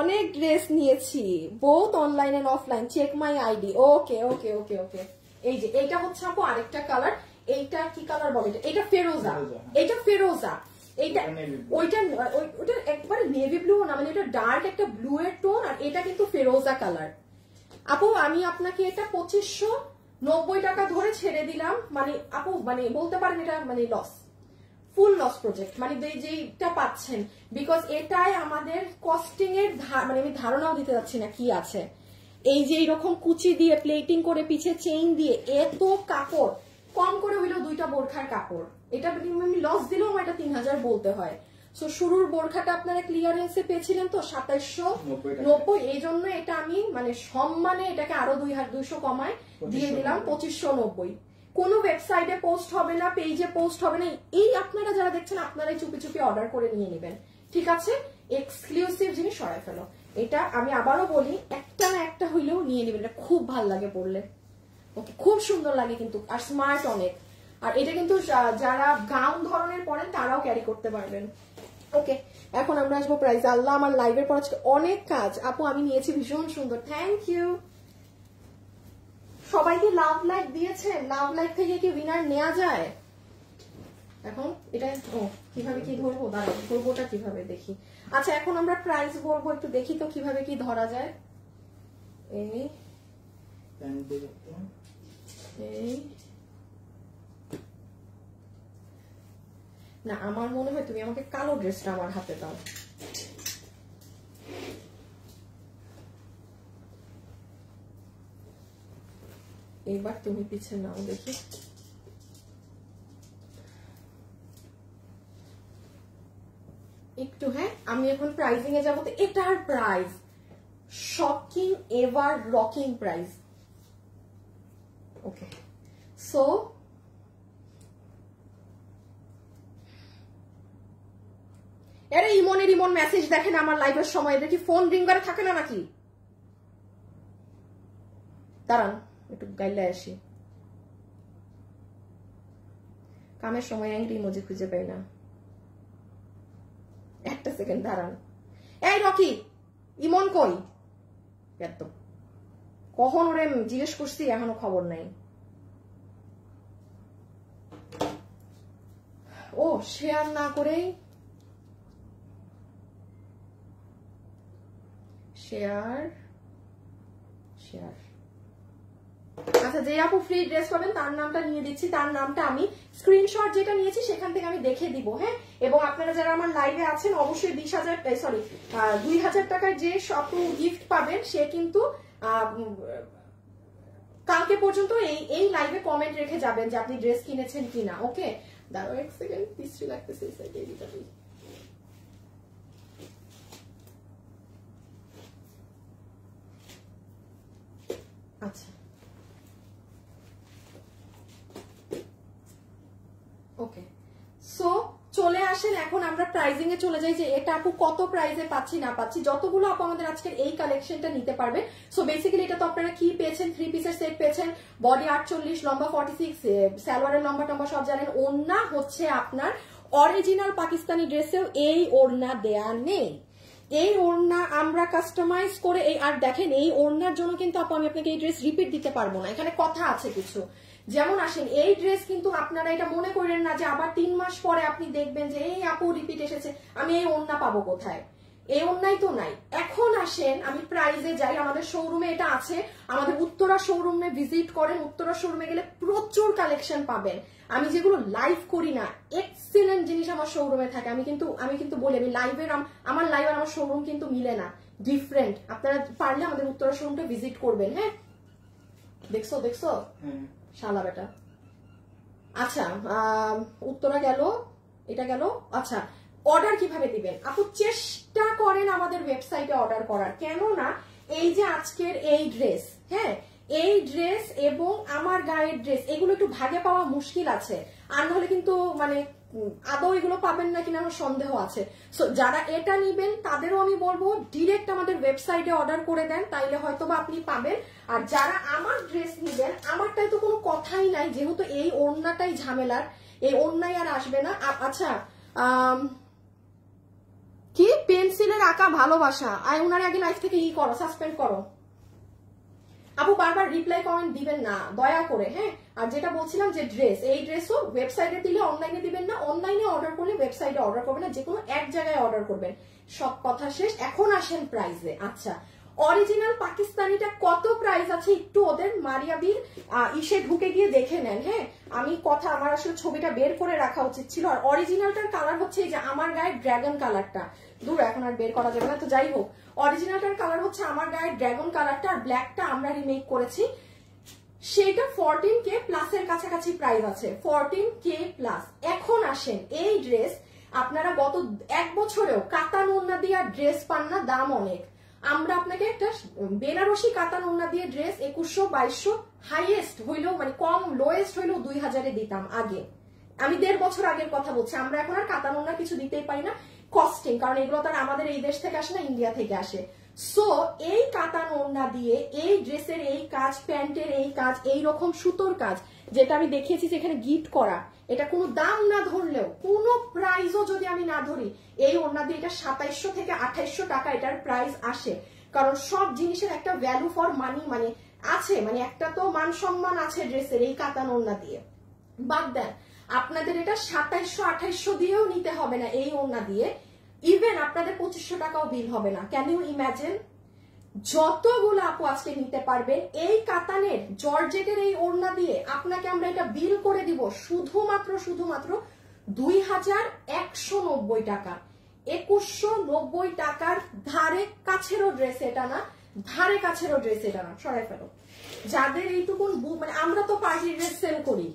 অনেক ড্রেস নিয়েছি, both online and offline, check my ID. Okay okay okay okay, এই যে এইটা হচ্ছে আপু আরেকটা কালার, এইটা কি কালার বলে, এটা ফেরোজা, এটা ফেরোজা, এইটা ওইটা একবারে নেভি ব্লু না, মানে এটা ডার্ক একটা ব্লু এর টোন, আর এটা কিন্তু ফেরোজা কালার। আপু আমি আপনাকে এটা 2590 টাকা ধরে ছেড়ে দিলাম, মানে আপু মানে বলতে পারেন এটা মানে লস, ফুল লস প্রজেক্ট, মানে যেটা পাচ্ছেন, বিকজ এটাই আমাদের কস্টিং এর মানে আমি ধারণাও দিতে যাচ্ছি না কি আছে। এই যে এইরকম কুচি দিয়ে প্লেটিং করে পিছে চেইন দিয়ে, এত কাপড়, কম করে হইলেও 2টা বোরখার কাপড়, এটা আমি লস দিলেও এটা 3000 বলতে হয়। সো শুরুর বোরখাটা আপনারা ক্লিয়ারেন্সে পেয়েছিলেন তো 2790, এই জন্য এটা আমি মানে সম্মানে এটাকে আরো 200 কমায় দিয়ে দিলাম 2590। কোনো ওয়েবসাইটে পোস্ট হবে না, পেজে পোস্ট হবে না, এই আপনারা যারা দেখছেন আপনারাই চুপি চুপি অর্ডার করে নিয়ে নেবেন, ঠিক আছে? এক্সক্লুসিভ জিনিস সরাই ফেলো। এটা আমি আবারও বলি, একটা না একটা হইলেও নিয়ে নেবেন, এটা খুব ভাল লাগে পড়লে, ওকে, খুব সুন্দর লাগে কিন্তু, আর স্মার্ট অনেক। আর এটা কিন্তু যারা গাউন ধরনের পরেন তারাও ক্যারি করতে পারবেন। ওকে, এখন আমরা আসবো প্রাইস। আল্লাহ, আমার লাইভের পর আজকে অনেক কাজ। আপু আমি নিয়েছি, ভীষণ সুন্দর, থ্যাংক ইউ। সবাইকে লাভ লাইক দিয়েছেন, লাভ লাইক থেকে কি উইনার নেওয়া যায়? এখন এটা কিভাবে কি ধরবো, দাঁড়াও ধরবোটা কিভাবে দেখি। আচ্ছা এখন আমরা প্রাইস বলবো, একটু দেখি তো কিভাবে কি ধরা যায়। এই না, আমার মনে হয় তুমি আমাকে কালো ড্রেসটা আমার হাতে দাও। এইবার তুমি পিছিয়ে নাও দেখি। একটু, হ্যাঁ আমি এখন প্রাইসিং এ যাবো। তো এটার price shocking, ever rocking price. Okay, so এরে ইমন মেসেজ দেখেন আমার লাইভের সময়, এদের কি ফোন রিং করে থাকে না নাকি? দাঁড়ান একটু গাইলে আসি, কামের সময় অ্যাংরি ইমোজি খুঁজে পাই না, একটা সেকেন্ড দাঁড়ান। এই রকি, ইমন কই? এত কখন ওরে জিজ্ঞেস করছি, এখনো খবর নাই। ও শেয়ার না করেই, শেয়ার। আচ্ছা, যে আপু ফ্রি ড্রেস পাবেন তার নামটা নিয়ে দিচ্ছি, তার নামটা আমি স্ক্রিনশট যেটা নিয়েছি সেখান থেকে আমি দেখে দিব, হ্যাঁ। এবং আপনারা যারা আমার লাইভে আছেন অবশ্যই 2000 টাকার যে আপু গিফট পাবেন সে কিন্তু কালকে পর্যন্ত এই লাইভে কমেন্ট রেখে যাবেন যে আপনি ড্রেস কিনেছেন কিনা। ওকে, দাঁড়াও এক সেকেন্ড, পিছু লাগতেছে এই সাইডে দিতে। আচ্ছা ওকে, সো চলে আসেন, এখন আমরা প্রাইজিং এ চলে যাই যে এটা আপু কত প্রাইসে পাচ্ছি না পাচ্ছি। যতগুলো আপু আমাদের আজকের এই কালেকশনটা নিতে পারবে। সো বেসিক্যালি এটা তো আপনারা কি পেয়েছেন, 3 পিসের সেট পেয়েছেন, বডি 48, লম্বা 46, সালোয়ারের লম্বা টম্বা সব জানেন। ওড়না হচ্ছে আপনার অরিজিনাল পাকিস্তানি ড্রেসেও এই ওড়না দেয়া নেই, এই ওড়না আমরা কাস্টমাইজ করে এই, আর দেখেন এই ওড়নার জন্য কিন্তু আপু আমি আপনাকে এই ড্রেস রিপিট দিতে পারবো না, এখানে কথা আছে কিছু। যেমন আসেন এই ড্রেস কিন্তু আপনারা এটা মনে করেন না যে আবার 3 মাস পরে আপনি দেখবেন যে এই আপু রিপিট এসেছে, আমি এই ওড়না পাবো কোথায়? এই ওড়নাই তো নাই। এখন আসেন আমি প্রাইজে যাই, আমাদের শোরুমে এটা আছে, আমাদের উত্তরা শোরুমে ভিজিট করেন, উত্তরা শোরুমে গেলে প্রচুর কালেকশন পাবেন। আমি যেগুলো লাইভ করি না, এক্সিলেন্ট জিনিস আমার শোরুমে থাকে। আমি কিন্তু বলি, আমি লাইভের আমার লাইভ আর আমার শোরুম কিন্তু মিলে না, ডিফারেন্ট। আপনারা পারলে আমাদের উত্তরা শোরুমটা ভিজিট করবেন, হ্যাঁ। দেখছো শালা বেটা। আচ্ছা উত্তরা গেল, এটা গেল। আচ্ছা অর্ডার কিভাবে দিবেন আপু? চেষ্টা করেন আমাদের ওয়েবসাইটে অর্ডার করার, কেননা এই যে আজকের এই ড্রেস, হ্যাঁ এই ড্রেস এবং আমার গায়ের ড্রেস এগুলো একটু ভাগে পাওয়া মুশকিল আছে, আর নাহলে কিন্তু মানে আদৌ এগুলো পাবেন না কিনা আমার সন্দেহ আছে। সো যারা এটা নিবেন তাদেরও আমি বলবো ডিরেক্ট আমাদের ওয়েবসাইটে অর্ডার করে দেন, তাইলে হয়তো বা আপনি পাবেন। আর যারা আমার ড্রেস নিবেন, আমারটাই তো কোনো কথাই নাই, যেহেতু এই ওড়নাটাই ঝামেলার, এই ওড়নাই আর আসবে না। আচ্ছা কি পেন্সিলের আঁকা ভালোবাসা, উনার আগে লাইফ থেকে ই করো, সাসপেন্ড করো আপু, বারবার রিপ্লাই কমেন্ট দিবেন না দয়া করে, হ্যাঁ। আর যেটা বলছিলাম যে ড্রেস, এই ড্রেসও ওয়েবসাইটে দিলে অনলাইনে দিবেন না, অনলাইনে অর্ডার করলে ওয়েবসাইটে অর্ডার করবেন না, যে কোনো এক জায়গায় অর্ডার করবেন। সব কথা শেষ, এখন আসেন প্রাইসে। আচ্ছা অরিজিনাল পাকিস্তানিটা কত প্রাইস আছে একটু ওদের মারিয়াবির ইসে ঢুকে গিয়ে দেখে নেন, হ্যাঁ। আমি আমার আসলে ছবিটা বের করে রাখা উচিত ছিল। আর অরিজিনালটার কালার হচ্ছে এই যে আমার গায়ে ড্রাগন কালারটা, দূর এখন আর বের করা যাবে না, তো যাই হোক অরিজিনালটার কালার হচ্ছে আমার গায়ে ড্রাগন কালারটা, আর ব্ল্যাকটা আমরা রিমেক করেছি, সেটা 14K প্লাসের কাছাকাছি প্রাইস আছে, 14K প্লাস। এখন আসেন এই ড্রেস আপনারা গত 1 বছরেও কাতান ওড়না দিয়ে ড্রেস পান না, দাম অনেক। আমরা আপনাকে একটা বেনারসি কাতান ওড়না দিয়ে ড্রেস 2100-2200 হাইয়েস্ট হইলেও মানে কম লোয়েস্ট হইলেও 2000-এ দিতাম আগে। আমি 1.5 বছর আগের কথা বলছি। আমরা এখন আর কাতান ওড়না কিছু দিতেই পারি না, কস্টিং, কারণ এগুলো তো আমাদের এই দেশ থেকে আসে না, ইন্ডিয়া থেকে আসে। সো এই কাতান ওড়না দিয়ে এই ড্রেসের এই কাজ, প্যান্টের এই কাজ, এই রকম সুতোর কাজ যেটা আমি দেখিয়েছি যেখানে গিট করা, এটা কোনো দাম না ধরলেও, কোনো প্রাইসও যদি আমি না ধরি, এই ওড়না দিয়ে এটা 2700 থেকে 2800 টাকা এটার প্রাইস আসে। কারণ সব জিনিসের একটা ভ্যালু ফর মানি মানে আছে, মানে একটা তো মান সম্মান আছে ড্রেসের এই কাতান ওড়না দিয়ে। বাদ দেন, আপনাদের এটা 2700-2800 দিয়েও নিতে হবে না এই ওড়না দিয়ে, ইভেন আপনাদের 2500 টাকাও বিল হবে না। Can you imagine? যতগুলো আপু আজকে নিতে পারবেন এই কাতানের জর্জেটের এই ওড়না দিয়ে, আপনাকে আমরা এটা বিল করে দিব শুধুমাত্র 2190 টাকা। 2190 টাকার ধারে কাছেরও ড্রেস এটা না, ধারে কাছেরও ড্রেস এটা না। সরাই ফেলো যাদের এইটুকুন, মানে আমরা তো পার্টি ড্রেস সেল করি,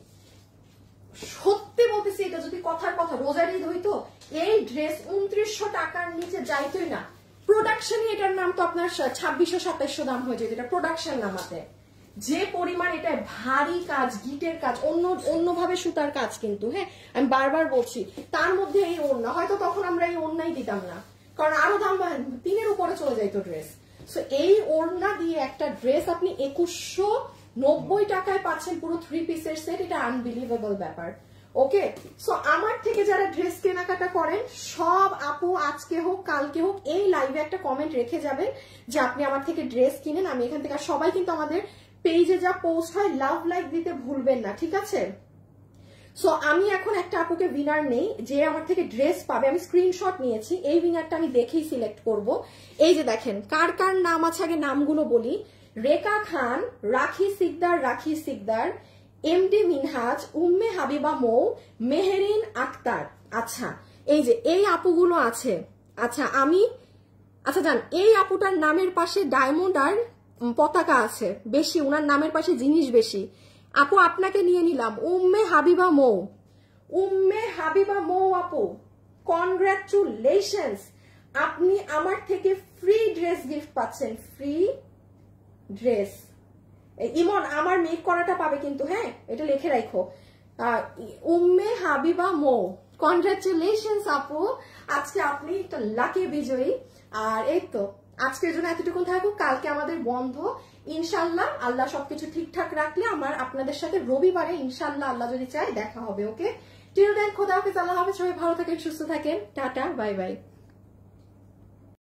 সত্যি বলতেছি, এটা যদি কথার কথা রোজার ঈদ হইতো এই ড্রেস 2900 টাকার নিচে যাইতোই না। প্রোডাকশনে এটার নাম তো আপনার 2600-2700 দাম হয়ে যেত, এটা প্রোডাকশন নামাতে। যে পরিমাণ এটা ভারী কাজ, গিটের কাজ, অন্যভাবে সুতার কাজ, কিন্তু হ্যাঁ আমি বারবার বলছি, তার মধ্যে এই ওড়না, হয়তো তখন আমরা এই ওড়নাই দিতাম না, কারণ আরো দাম 3-এর উপরে চলে যাইতো ড্রেস। সো এই ওড়না দিয়ে একটা ড্রেস আপনি 2190 টাকায় পাচ্ছেন, পুরো 3 পিসের সেট। এটা আনবিলিভেবল ব্যাপার। ওকে, সো আমার থেকে যারা ড্রেস কেনাকাটা করেন সব আপু আজকে হোক কালকে হোক এই লাইভে একটা কমেন্ট রেখে যাবেন যে আপনি আমার থেকে ড্রেস কিনেন। আমি এখান থেকে, সবাই কিন্তু আমাদের পেজে যা পোস্ট হয় লাভ লাইক দিতে ভুলবেন না, ঠিক আছে? সো আমি এখন একটা আপুকে উইনার নেই যে আমার থেকে ড্রেস পাবে, আমি স্ক্রিনশট নিয়েছি। এই উইনারটা আমি দেখেই সিলেক্ট করব। এই যে দেখেন কার কার নাম আছে, আগে নামগুলো বলি। রেখা খান, রাখি সিকদার, এমডি মিনহাজ, উম্মে হাবিবা মৌ, মেহেরিন আক্তার। আচ্ছা এই যে এই আপুগুলো আছে। আচ্ছা জান, এই আপুটার নামের পাশে ডায়মন্ড আর পতাকা আছে বেশি, উনার নামের পাশে জিনিস বেশি। আপু আপনাকে নিয়ে নিলাম, উম্মে হাবিবা মৌ আপু, কনগ্রাচুলেশনস, আপনি আমার থেকে ফ্রি ড্রেস গিফট পাচ্ছেন, ফ্রি ড্রেস। ইমন আমার মেক করাটা পাবে কিন্তু, হ্যাঁ এটা লিখে রাখো, উম্মে হাবিবা মৌ, কনগ্রাচুলেশনস আপু, আজকে আপনি একটা লাকি বিজয়ী। আর এই তো আজকের জন্য এতটুকুন থাকুক, কালকে আমাদের বন্ধ ইনশাল্লাহ। আল্লাহ সবকিছু ঠিকঠাক রাখলে আমার আপনাদের সাথে রবিবারে ইনশাল্লাহ আল্লাহ যদি চায় দেখা হবে। ওকে, টিল দেন, খোদা হাফেজ, আল্লাহ হাফেজ, সবাই ভালো থাকেন, সুস্থ থাকেন, টাটা, বাই বাই।